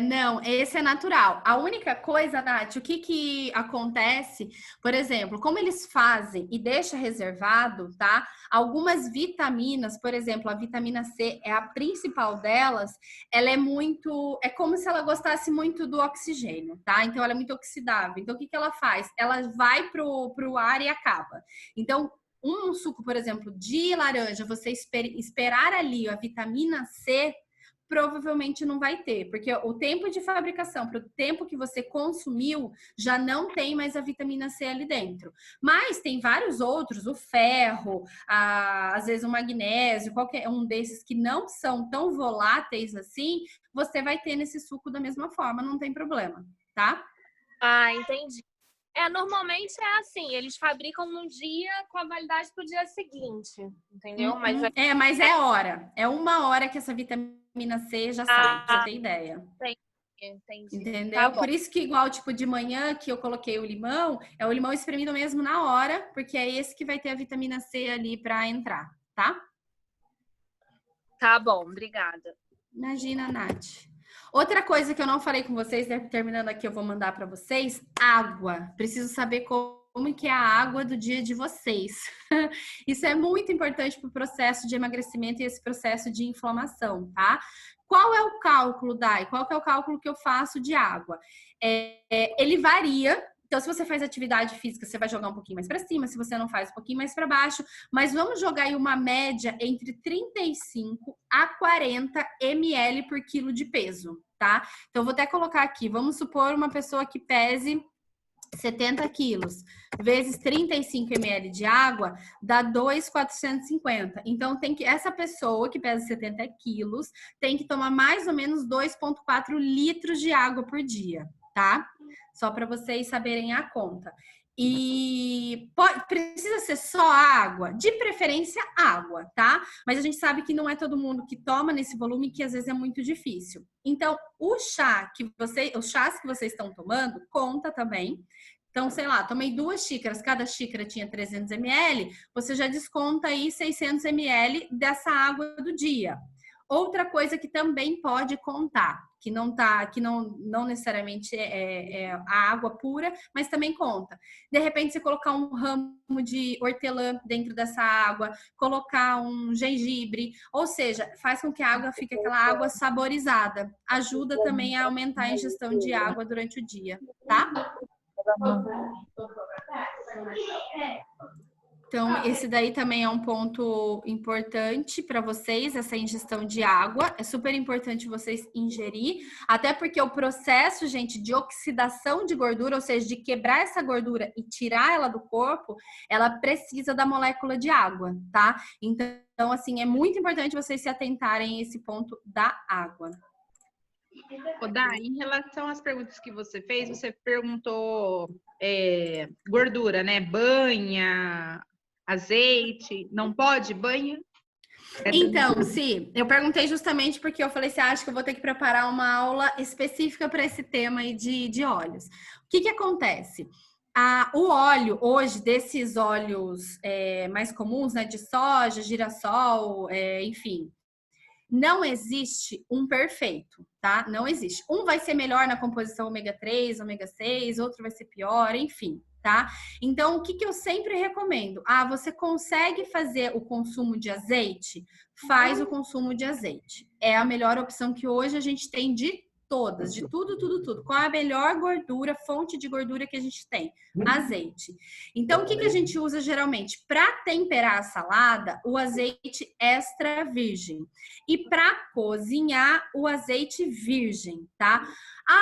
Não, esse é natural. A única coisa, Nath, o que acontece, por exemplo, como eles fazem e deixa reservado, tá? Algumas vitaminas, por exemplo, a vitamina C é a principal delas, ela é como se ela gostasse muito do oxigênio, tá? Então, ela é muito oxidável. Então, o que ela faz? Ela vai pro ar e acaba. Então, um suco, por exemplo, de laranja, você esperar ali a vitamina C, provavelmente não vai ter, porque o tempo de fabricação para o tempo que você consumiu já não tem mais a vitamina C ali dentro. Mas tem vários outros, o ferro, às vezes o magnésio, qualquer um desses que não são tão voláteis assim, você vai ter nesse suco da mesma forma, não tem problema, tá? Ah, entendi. Normalmente é assim, eles fabricam num dia com a validade pro dia seguinte, entendeu? Mas é hora. É 1 hora que essa vitamina C já sai, pra você ter ideia. Entendi. Entendeu? Tá, por isso que igual, tipo, de manhã que eu coloquei o limão, é o limão espremido mesmo na hora, porque é esse que vai ter a vitamina C ali pra entrar, tá? Tá bom, obrigada. Imagina, Nath. Outra coisa que eu não falei com vocês, terminando aqui, eu vou mandar para vocês, água. Preciso saber como que é a água do dia de vocês. Isso é muito importante para o processo de emagrecimento e esse processo de inflamação, tá? Qual é o cálculo, Dai? Qual que é o cálculo que eu faço de água? Ele varia. Então, se você faz atividade física, você vai jogar um pouquinho mais para cima. Se você não faz, um pouquinho mais para baixo. Mas vamos jogar aí uma média entre 35 a 40 ml por quilo de peso, tá? Então, vou até colocar aqui. Vamos supor uma pessoa que pese 70 quilos. Vezes 35 ml de água, dá 2,450. Então, essa pessoa que pesa 70 quilos tem que tomar mais ou menos 2,4 litros de água por dia, tá? Só para vocês saberem a conta. E precisa ser só água? De preferência, água, tá? Mas a gente sabe que não é todo mundo que toma nesse volume, que às vezes é muito difícil. Então, os chás que vocês estão tomando, conta também. Então, sei lá, tomei 2 xícaras, cada xícara tinha 300 ml, você já desconta aí 600 ml dessa água do dia. Outra coisa que também pode contar, que não necessariamente é a água pura, mas também conta. De repente, você colocar um ramo de hortelã dentro dessa água, colocar um gengibre, ou seja, faz com que a água fique aquela água saborizada. Ajuda também a aumentar a ingestão de água durante o dia, tá? Então, esse daí também é um ponto importante para vocês, essa ingestão de água. É super importante vocês ingerir, até porque o processo, gente, de oxidação de gordura, ou seja, de quebrar essa gordura e tirar ela do corpo, ela precisa da molécula de água, tá? Então, assim, é muito importante vocês se atentarem a esse ponto da água. Dá, em relação às perguntas que você fez, você perguntou gordura, né? Banha, azeite, não pode banha? Então, sim, eu perguntei justamente porque eu falei, você acha que eu vou ter que preparar uma aula específica para esse tema aí de óleos? O que acontece? O óleo, hoje, desses óleos mais comuns, né, de soja, girassol, enfim, não existe um perfeito, tá? Não existe. Um vai ser melhor na composição ômega 3, ômega 6, outro vai ser pior, enfim, tá? Então, o que eu sempre recomendo? Você consegue fazer o consumo de azeite? Faz o consumo de azeite. É a melhor opção que hoje a gente tem de todas, de tudo. Qual é a melhor gordura, fonte de gordura que a gente tem? Azeite. Então, o que a gente usa geralmente? Para temperar a salada, o azeite extra virgem. E para cozinhar, o azeite virgem, tá?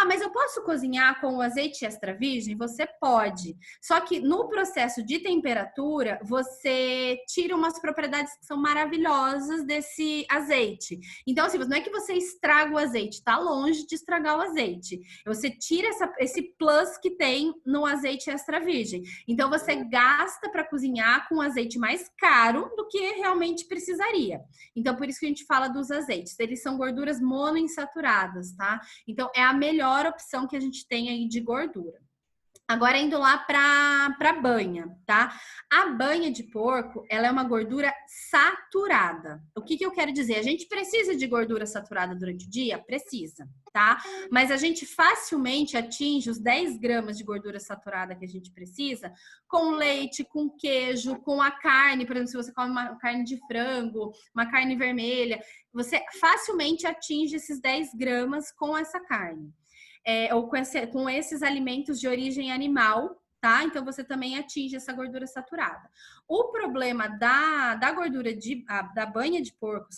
Mas eu posso cozinhar com o azeite extra virgem? Você pode. Só que no processo de temperatura, você tira umas propriedades que são maravilhosas desse azeite. Então, assim, não é que você estraga o azeite, tá longe de estragar o azeite. Você tira esse plus que tem no azeite extra virgem. Então, você gasta para cozinhar com azeite mais caro do que realmente precisaria. Então, por isso que a gente fala dos azeites. Eles são gorduras monoinsaturadas, tá? Então, é a melhor opção que a gente tem aí de gordura. Agora, indo lá para banha, tá? A banha de porco, ela é uma gordura saturada. O que eu quero dizer? A gente precisa de gordura saturada durante o dia? Precisa, tá? Mas a gente facilmente atinge os 10 gramas de gordura saturada que a gente precisa com leite, com queijo, com a carne. Por exemplo, se você come uma carne de frango, uma carne vermelha, você facilmente atinge esses 10 gramas com essa carne. Ou com esses alimentos de origem animal, tá? Então, você também atinge essa gordura saturada. O problema da gordura da banha de porco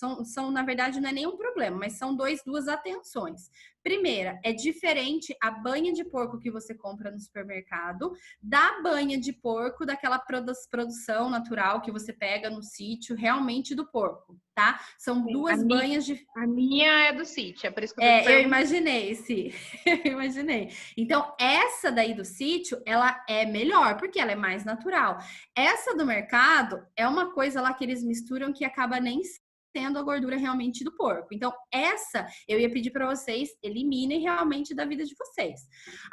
na verdade, não é nenhum problema, mas são duas atenções. Primeira, é diferente a banha de porco que você compra no supermercado da banha de porco daquela produção natural que você pega no sítio, realmente do porco, tá? São duas banhas de... A minha é do sítio, é por isso que eu imaginei, sim. Eu imaginei. Então, essa daí do sítio, ela é melhor, porque ela é mais natural. Essa do mercado é uma coisa lá que eles misturam que acaba nem tendo a gordura realmente do porco. Então, essa eu ia pedir para vocês eliminem realmente da vida de vocês.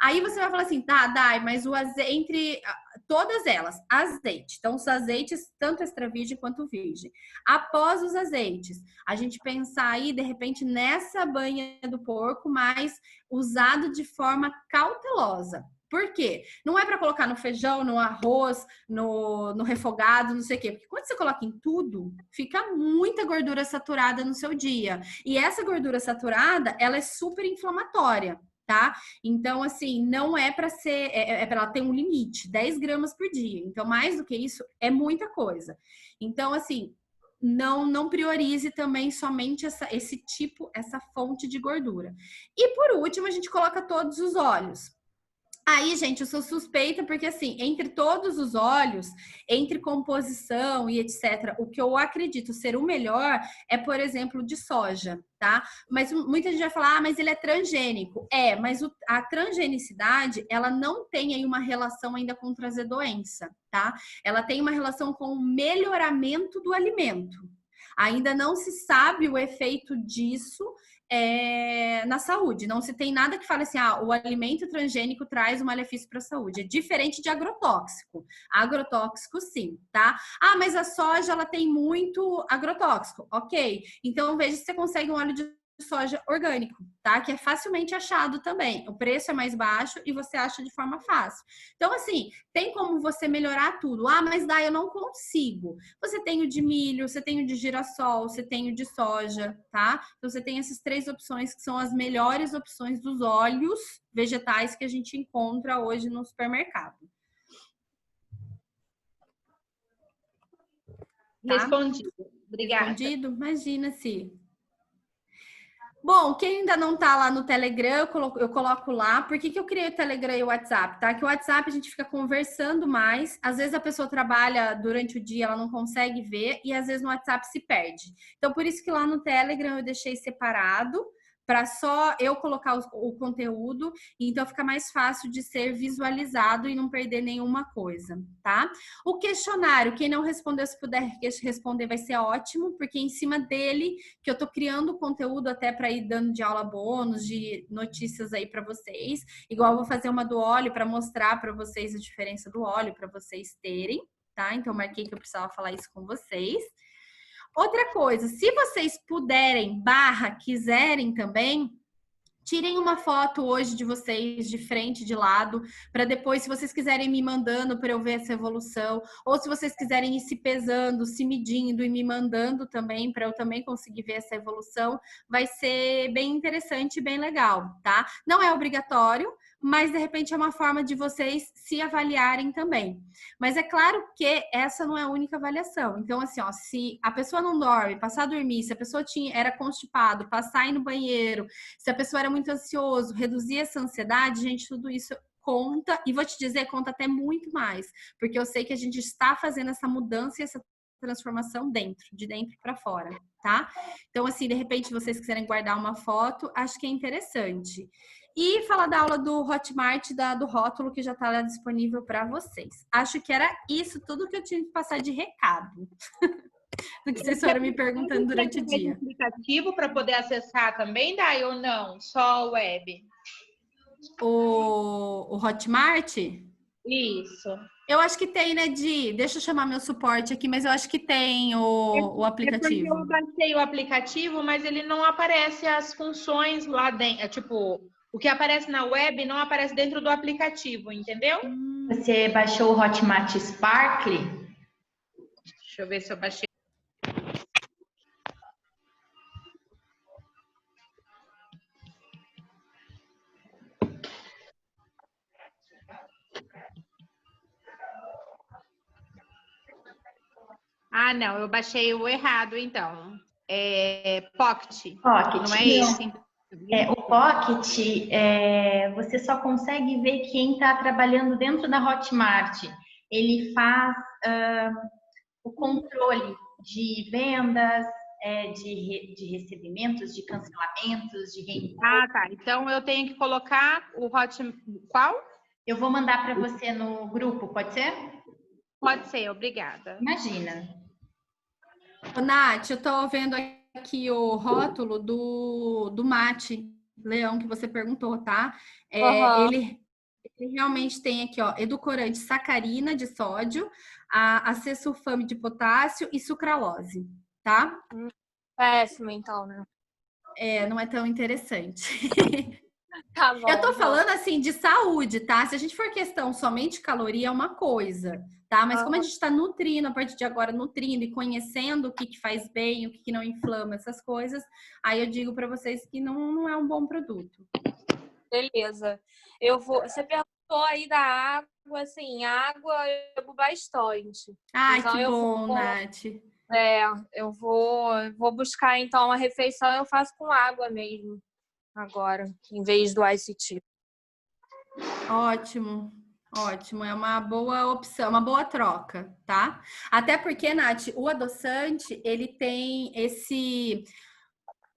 Aí você vai falar assim, tá, Dai, mas o azeite, entre todas elas, azeite. Então, os azeites, tanto extra virgem quanto virgem. Após os azeites, a gente pensar aí, de repente, nessa banha do porco, mas usado de forma cautelosa. Por quê? Não é para colocar no feijão, no arroz, no refogado, não sei o quê. Porque quando você coloca em tudo, fica muita gordura saturada no seu dia. E essa gordura saturada, ela é super inflamatória, tá? Então, assim, não é para ser... É para ela ter um limite, 10 gramas por dia. Então, mais do que isso, é muita coisa. Então, assim... Não priorize também somente essa fonte de gordura. E por último, a gente coloca todos os óleos. Aí, gente, eu sou suspeita porque, assim, entre todos os óleos, entre composição e etc., o que eu acredito ser o melhor é, por exemplo, de soja, tá? Mas muita gente vai falar, mas ele é transgênico. Mas a transgenicidade, ela não tem aí uma relação ainda com trazer doença, tá? Ela tem uma relação com o melhoramento do alimento. Ainda não se sabe o efeito disso na saúde. Não se tem nada que fale assim, o alimento transgênico traz um malefício para a saúde. É diferente de agrotóxico. Agrotóxico, sim, tá? Mas a soja, ela tem muito agrotóxico. Ok. Então, veja se você consegue um óleo de soja orgânico, tá? Que é facilmente achado também. O preço é mais baixo e você acha de forma fácil. Então, assim, tem como você melhorar tudo. Mas daí eu não consigo. Você tem o de milho, você tem o de girassol, você tem o de soja, tá? Então, você tem essas 3 opções que são as melhores opções dos óleos vegetais que a gente encontra hoje no supermercado. Tá? Respondido. Obrigada. Respondido? Imagina se... Bom, quem ainda não tá lá no Telegram, eu coloco lá. Por que eu criei o Telegram e o WhatsApp, tá? Que o WhatsApp a gente fica conversando mais. Às vezes a pessoa trabalha durante o dia, ela não consegue ver. E às vezes no WhatsApp se perde. Então, por isso que lá no Telegram eu deixei separado, para só eu colocar o conteúdo, então fica mais fácil de ser visualizado e não perder nenhuma coisa, tá? O questionário, quem não respondeu, se puder responder, vai ser ótimo, porque em cima dele que eu tô criando conteúdo até para ir dando de aula bônus, de notícias aí para vocês. Igual eu vou fazer uma do óleo para mostrar para vocês a diferença do óleo, para vocês terem, tá? Então, marquei que eu precisava falar isso com vocês. Outra coisa, se vocês puderem, quiserem também, tirem uma foto hoje de vocês de frente, de lado, para depois, se vocês quiserem me mandando para eu ver essa evolução, ou se vocês quiserem ir se pesando, se medindo e me mandando também, para eu também conseguir ver essa evolução, vai ser bem interessante e bem legal, tá? Não é obrigatório, mas de repente é uma forma de vocês se avaliarem também. Mas é claro que essa não é a única avaliação. Então, assim, se a pessoa não dorme, passar a dormir, se a pessoa era constipado, passar a ir no banheiro, se a pessoa era muito ansioso, reduzir essa ansiedade, gente, tudo isso conta, e vou te dizer, conta até muito mais, porque eu sei que a gente está fazendo essa mudança e essa transformação de dentro para fora, tá? Então, assim, de repente, vocês quiserem guardar uma foto, acho que é interessante. E falar da aula do Hotmart, do rótulo, que já está lá disponível para vocês. Acho que era isso tudo que eu tinha que passar de recado. Do que vocês foram me perguntando durante o dia. Tem aplicativo para poder acessar também, Dai, ou não? Só web? O Hotmart? Isso. Eu acho que tem, né, deixa eu chamar meu suporte aqui, mas eu acho que tem o aplicativo. É porque eu baixei o aplicativo, mas ele não aparece as funções lá dentro. Tipo, o que aparece na web não aparece dentro do aplicativo, entendeu? Você baixou o Hotmart Sparkle? Deixa eu ver se eu baixei. Não, eu baixei o errado, então. É Pocket. Pocket. Não é esse? O Pocket, você só consegue ver quem está trabalhando dentro da Hotmart. Ele faz o controle de vendas, de recebimentos, de cancelamentos, de reembolso. Tá. Então eu tenho que colocar o Hotmart. Qual? Eu vou mandar para você no grupo, pode ser? Pode ser, obrigada. Imagina. Nath, eu tô vendo aqui o rótulo do mate leão que você perguntou, tá? Ele realmente tem aqui, edulcorante sacarina de sódio, a acesulfame de potássio e sucralose, tá? Péssimo, então, né? Não é tão interessante. Tá bom, eu tô falando assim de saúde, tá? Se a gente for questão somente caloria, é uma coisa, tá? Mas como a gente tá nutrindo, a partir de agora, nutrindo e conhecendo o que faz bem, o que não inflama, essas coisas, aí eu digo pra vocês que não é um bom produto. Beleza. Você perguntou aí da água, assim, água eu bebo bastante. Ai, então, que bom, Nath. Eu vou buscar, então, a refeição eu faço com água mesmo. Agora, em vez do ICT. Ótimo, é uma boa opção, uma boa troca, tá? Até porque, Nath, o adoçante, ele tem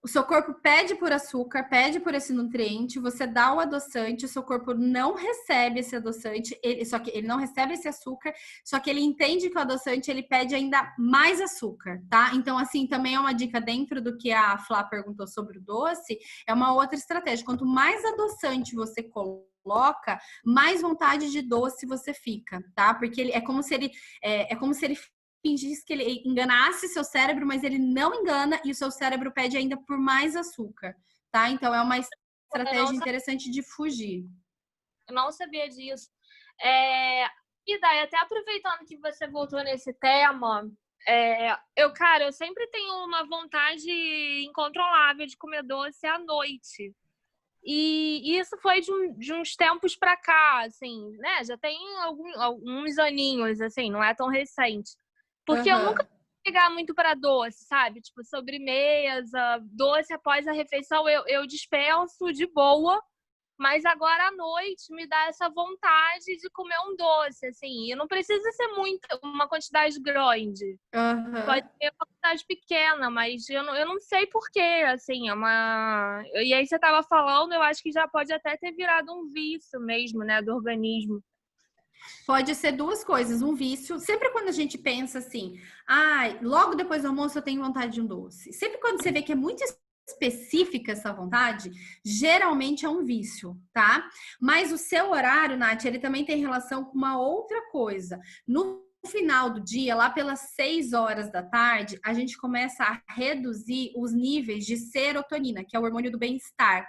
O seu corpo pede por açúcar, pede por esse nutriente, você dá o adoçante, o seu corpo não recebe esse adoçante, só que ele não recebe esse açúcar, só que ele entende que o adoçante ele pede ainda mais açúcar, tá? Então, assim, também é uma dica dentro do que a Flá perguntou sobre o doce, é uma outra estratégia. Quanto mais adoçante você coloca, mais vontade de doce você fica, tá? Porque é como se ele fingisse que ele enganasse seu cérebro, mas ele não engana e o seu cérebro pede ainda por mais açúcar, tá? Então é uma estratégia interessante de fugir. Eu não sabia disso. E daí, até aproveitando que você voltou nesse tema, eu sempre tenho uma vontade incontrolável de comer doce à noite. E isso foi de uns tempos pra cá, assim, né? Já tem alguns aninhos, assim, não é tão recente. Porque eu nunca vou pegar muito para doce, sabe? Tipo, sobremesa, doce após a refeição, eu dispenso de boa, mas agora à noite me dá essa vontade de comer um doce, assim. E não precisa ser uma quantidade grande. Pode ser uma quantidade pequena, mas eu não sei porquê, assim, E aí você tava falando, eu acho que já pode até ter virado um vício mesmo, né, do organismo. Pode ser duas coisas, um vício. Sempre quando a gente pensa assim, logo depois do almoço eu tenho vontade de um doce. Sempre quando você vê que é muito específica essa vontade, geralmente é um vício, tá? Mas o seu horário, Nath, ele também tem relação com uma outra coisa. No final do dia, lá pelas 6 horas da tarde, a gente começa a reduzir os níveis de serotonina, que é o hormônio do bem-estar.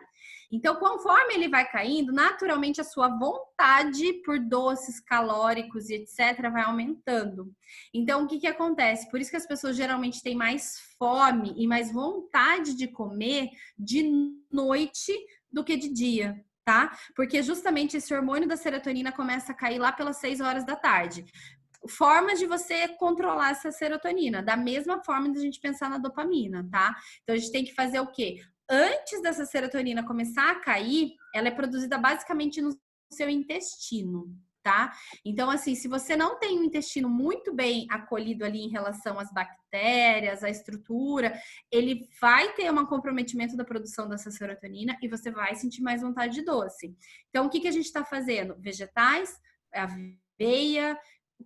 Então, conforme ele vai caindo, naturalmente a sua vontade por doces calóricos e etc. vai aumentando. Então, o que acontece? Por isso que as pessoas geralmente têm mais fome e mais vontade de comer de noite do que de dia, tá? Porque justamente esse hormônio da serotonina começa a cair lá pelas 6 horas da tarde. Formas de você controlar essa serotonina, da mesma forma de a gente pensar na dopamina, tá? Então, a gente tem que fazer o quê? Antes dessa serotonina começar a cair, ela é produzida basicamente no seu intestino, tá? Então, assim, se você não tem o intestino muito bem acolhido ali em relação às bactérias, à estrutura, ele vai ter um comprometimento da produção dessa serotonina e você vai sentir mais vontade de doce. Então, o que a gente tá fazendo? Vegetais, aveia,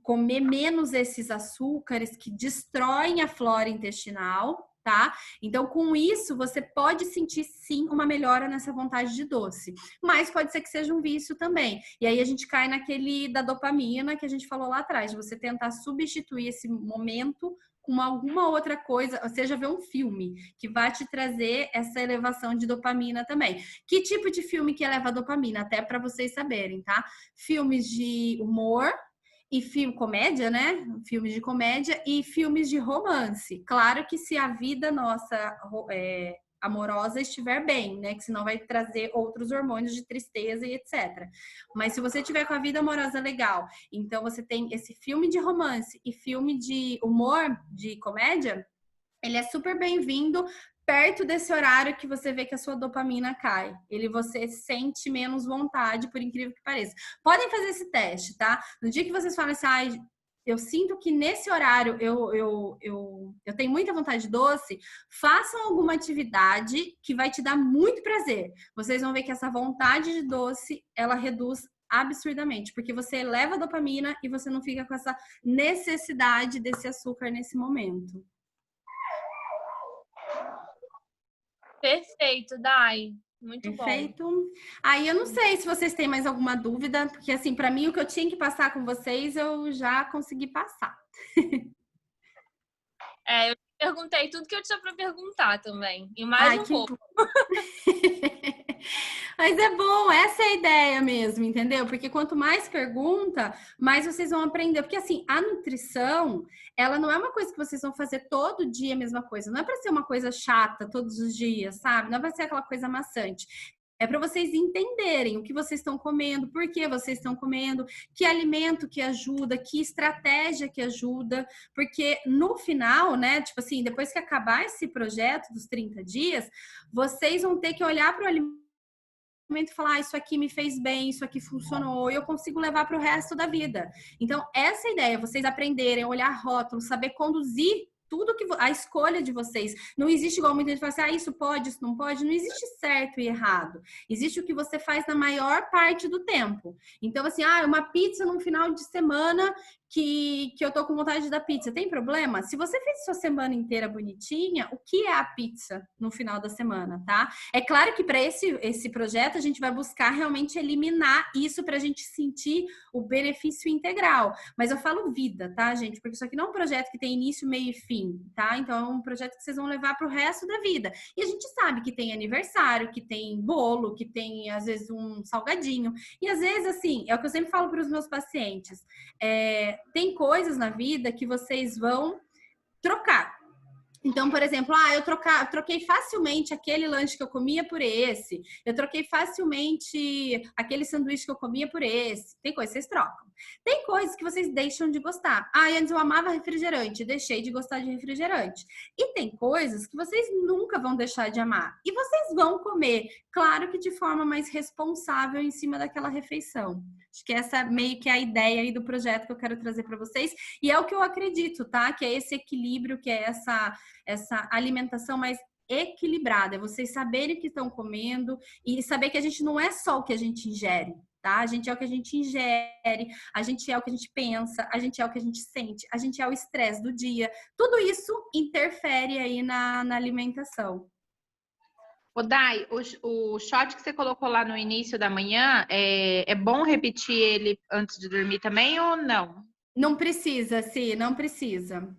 comer menos esses açúcares que destroem a flora intestinal, tá? Então, com isso, você pode sentir, sim, uma melhora nessa vontade de doce. Mas pode ser que seja um vício também. E aí a gente cai naquele da dopamina que a gente falou lá atrás, de você tentar substituir esse momento com alguma outra coisa, ou seja, ver um filme que vai te trazer essa elevação de dopamina também. Que tipo de filme que eleva a dopamina? Até para vocês saberem, tá? Filmes de humor, e comédia, né? Filmes de comédia e filmes de romance. Claro que se a vida nossa amorosa estiver bem, né? Que senão vai trazer outros hormônios de tristeza e etc. Mas se você tiver com a vida amorosa legal, então você tem esse filme de romance e filme de humor, de comédia, ele é super bem-vindo perto desse horário que você vê que a sua dopamina cai. Você sente menos vontade, por incrível que pareça. Podem fazer esse teste, tá? No dia que vocês falam assim, eu sinto que nesse horário eu tenho muita vontade de doce, façam alguma atividade que vai te dar muito prazer. Vocês vão ver que essa vontade de doce, ela reduz absurdamente, porque você eleva a dopamina e você não fica com essa necessidade desse açúcar nesse momento. Perfeito, Dai. Muito Perfeito. bom. Aí eu não sei se vocês têm mais alguma dúvida, porque assim, para mim o que eu tinha que passar com vocês, eu já consegui passar. Eu perguntei tudo que eu tinha para perguntar também. E mais um pouco. Mas é bom, essa é a ideia mesmo, entendeu? Porque quanto mais pergunta, mais vocês vão aprender. Porque assim, a nutrição, ela não é uma coisa que vocês vão fazer todo dia a mesma coisa. Não é para ser uma coisa chata todos os dias, sabe? Não é para ser aquela coisa maçante. É para vocês entenderem o que vocês estão comendo, por que vocês estão comendo, que alimento que ajuda, que estratégia que ajuda. Porque no final, né, tipo assim, depois que acabar esse projeto dos 30 dias, vocês vão ter que olhar para o alimento e falar, isso aqui me fez bem, isso aqui funcionou, e eu consigo levar para o resto da vida. Então, essa ideia, vocês aprenderem a olhar rótulo, saber conduzir tudo que a escolha de vocês. Não existe igual muita gente fala assim, isso pode, isso não pode. Não existe certo e errado. Existe o que você faz na maior parte do tempo. Então, assim, uma pizza num final de semana que eu tô com vontade de dar pizza. Tem problema? Se você fez sua semana inteira bonitinha, o que é a pizza no final da semana, tá? É claro que para esse projeto a gente vai buscar realmente eliminar isso pra gente sentir o benefício integral. Mas eu falo vida, tá, gente? Porque isso aqui não é um projeto que tem início, meio e fim, tá? Então é um projeto que vocês vão levar pro resto da vida. E a gente sabe que tem aniversário, que tem bolo, que tem, às vezes, um salgadinho. E às vezes, assim, é o que eu sempre falo para os meus pacientes. Tem coisas na vida que vocês vão trocar. Então, por exemplo, eu troquei facilmente aquele lanche que eu comia por esse. Eu troquei facilmente aquele sanduíche que eu comia por esse. Tem coisas que vocês trocam. Tem coisas que vocês deixam de gostar. Antes eu amava refrigerante, deixei de gostar de refrigerante. E tem coisas que vocês nunca vão deixar de amar. E vocês vão comer, claro que de forma mais responsável em cima daquela refeição. Acho que essa meio que é a ideia aí do projeto que eu quero trazer para vocês. E é o que eu acredito, tá? Que é esse equilíbrio, que é essa alimentação mais equilibrada. É vocês saberem o que estão comendo e saber que a gente não é só o que a gente ingere, tá? A gente é o que a gente ingere, a gente é o que a gente pensa, a gente é o que a gente sente, a gente é o estresse do dia. Tudo isso interfere aí na alimentação. Ô, Dai, o shot que você colocou lá no início da manhã, é bom repetir ele antes de dormir também ou não? Não precisa, sim, não precisa.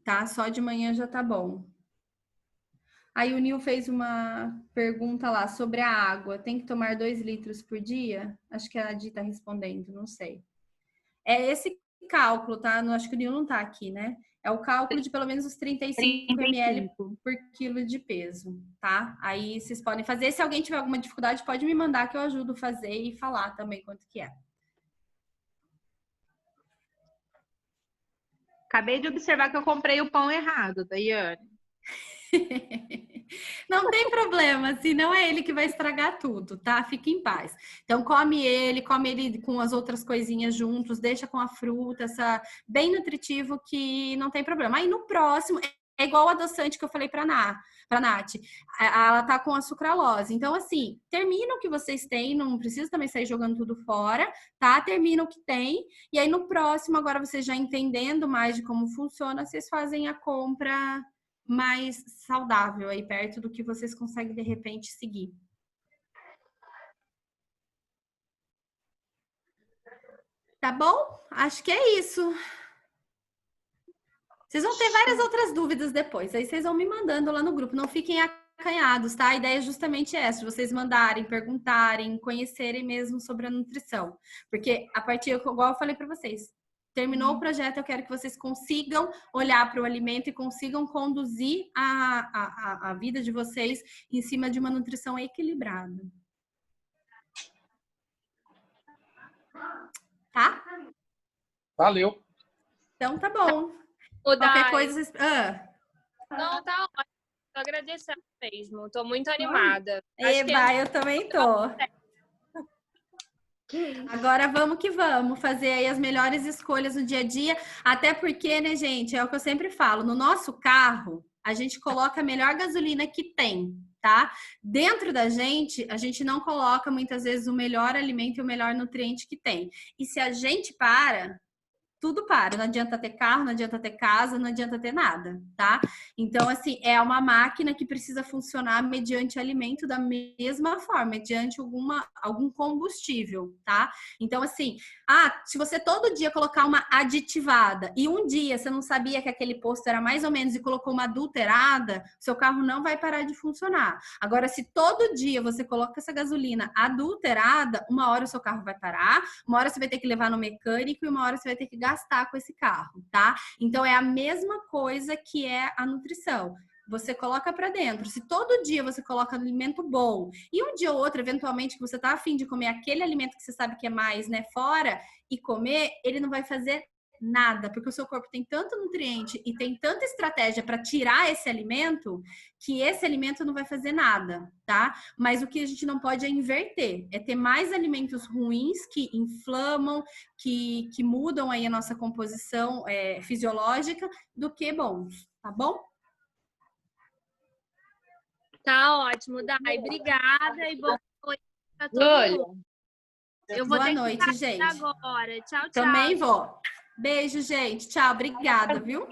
Tá? Só de manhã já tá bom. Aí o Nil fez uma pergunta lá sobre a água. Tem que tomar 2 litros por dia? Acho que a Adi tá respondendo, não sei. É esse cálculo, tá? Acho que o Nil não tá aqui, né? É o cálculo de pelo menos os 35 ml por quilo de peso, tá? Aí vocês podem fazer. Se alguém tiver alguma dificuldade, pode me mandar que eu ajudo a fazer e falar também quanto que é. Acabei de observar que eu comprei o pão errado, Daiane. Não tem problema, assim, não é ele que vai estragar tudo, tá? Fique em paz. Então, come ele com as outras coisinhas juntos, deixa com a fruta, bem nutritivo que não tem problema. Aí no próximo, é igual o adoçante que eu falei pra Nath. Ela tá com a sucralose. Então, assim, termina o que vocês têm, não precisa também sair jogando tudo fora, tá? Termina o que tem. E aí no próximo, agora vocês já entendendo mais de como funciona, vocês fazem a compra mais saudável aí perto do que vocês conseguem de repente seguir. Tá bom? Acho que é isso. Vocês vão ter várias outras dúvidas depois. Aí vocês vão me mandando lá no grupo. Não fiquem acanhados, tá? A ideia é justamente essa, de vocês mandarem, perguntarem, conhecerem mesmo sobre a nutrição. Porque a partir, igual eu falei para vocês, terminou o projeto, eu quero que vocês consigam olhar para o alimento e consigam conduzir a vida de vocês em cima de uma nutrição equilibrada. Tá? Valeu. Então tá bom. Qualquer coisa... Não, tá ótimo. Tô agradecendo mesmo. Tô muito animada. Eu também tô. Agora vamos que vamos fazer aí as melhores escolhas no dia a dia, até porque, né, gente, é o que eu sempre falo, no nosso carro, a gente coloca a melhor gasolina que tem, tá? Dentro da gente, a gente não coloca muitas vezes o melhor alimento e o melhor nutriente que tem. E se a gente tudo para. Não adianta ter carro, não adianta ter casa, não adianta ter nada, tá? Então, assim, é uma máquina que precisa funcionar mediante alimento da mesma forma, mediante algum combustível, tá? Então, assim, se você todo dia colocar uma aditivada e um dia você não sabia que aquele posto era mais ou menos e colocou uma adulterada, seu carro não vai parar de funcionar. Agora, se todo dia você coloca essa gasolina adulterada, uma hora o seu carro vai parar, uma hora você vai ter que levar no mecânico e uma hora você vai ter que gastar com esse carro, tá? Então, é a mesma coisa que é a nutrição. Você coloca para dentro. Se todo dia você coloca alimento bom e um dia ou outro, eventualmente, que você tá afim de comer aquele alimento que você sabe que é mais, né, fora e comer, ele não vai fazer Nada, porque o seu corpo tem tanto nutriente e tem tanta estratégia para tirar esse alimento que esse alimento não vai fazer nada, tá? Mas o que a gente não pode é inverter, é ter mais alimentos ruins que inflamam, que mudam aí a nossa composição fisiológica do que bons, tá bom? Tá ótimo, Dai. Obrigada e boa noite pra todo mundo. Eu vou Boa ter noite, que gente. agora. Tchau, tchau. Também vou. Beijo, gente. Tchau, obrigada, viu?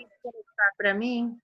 Para mim.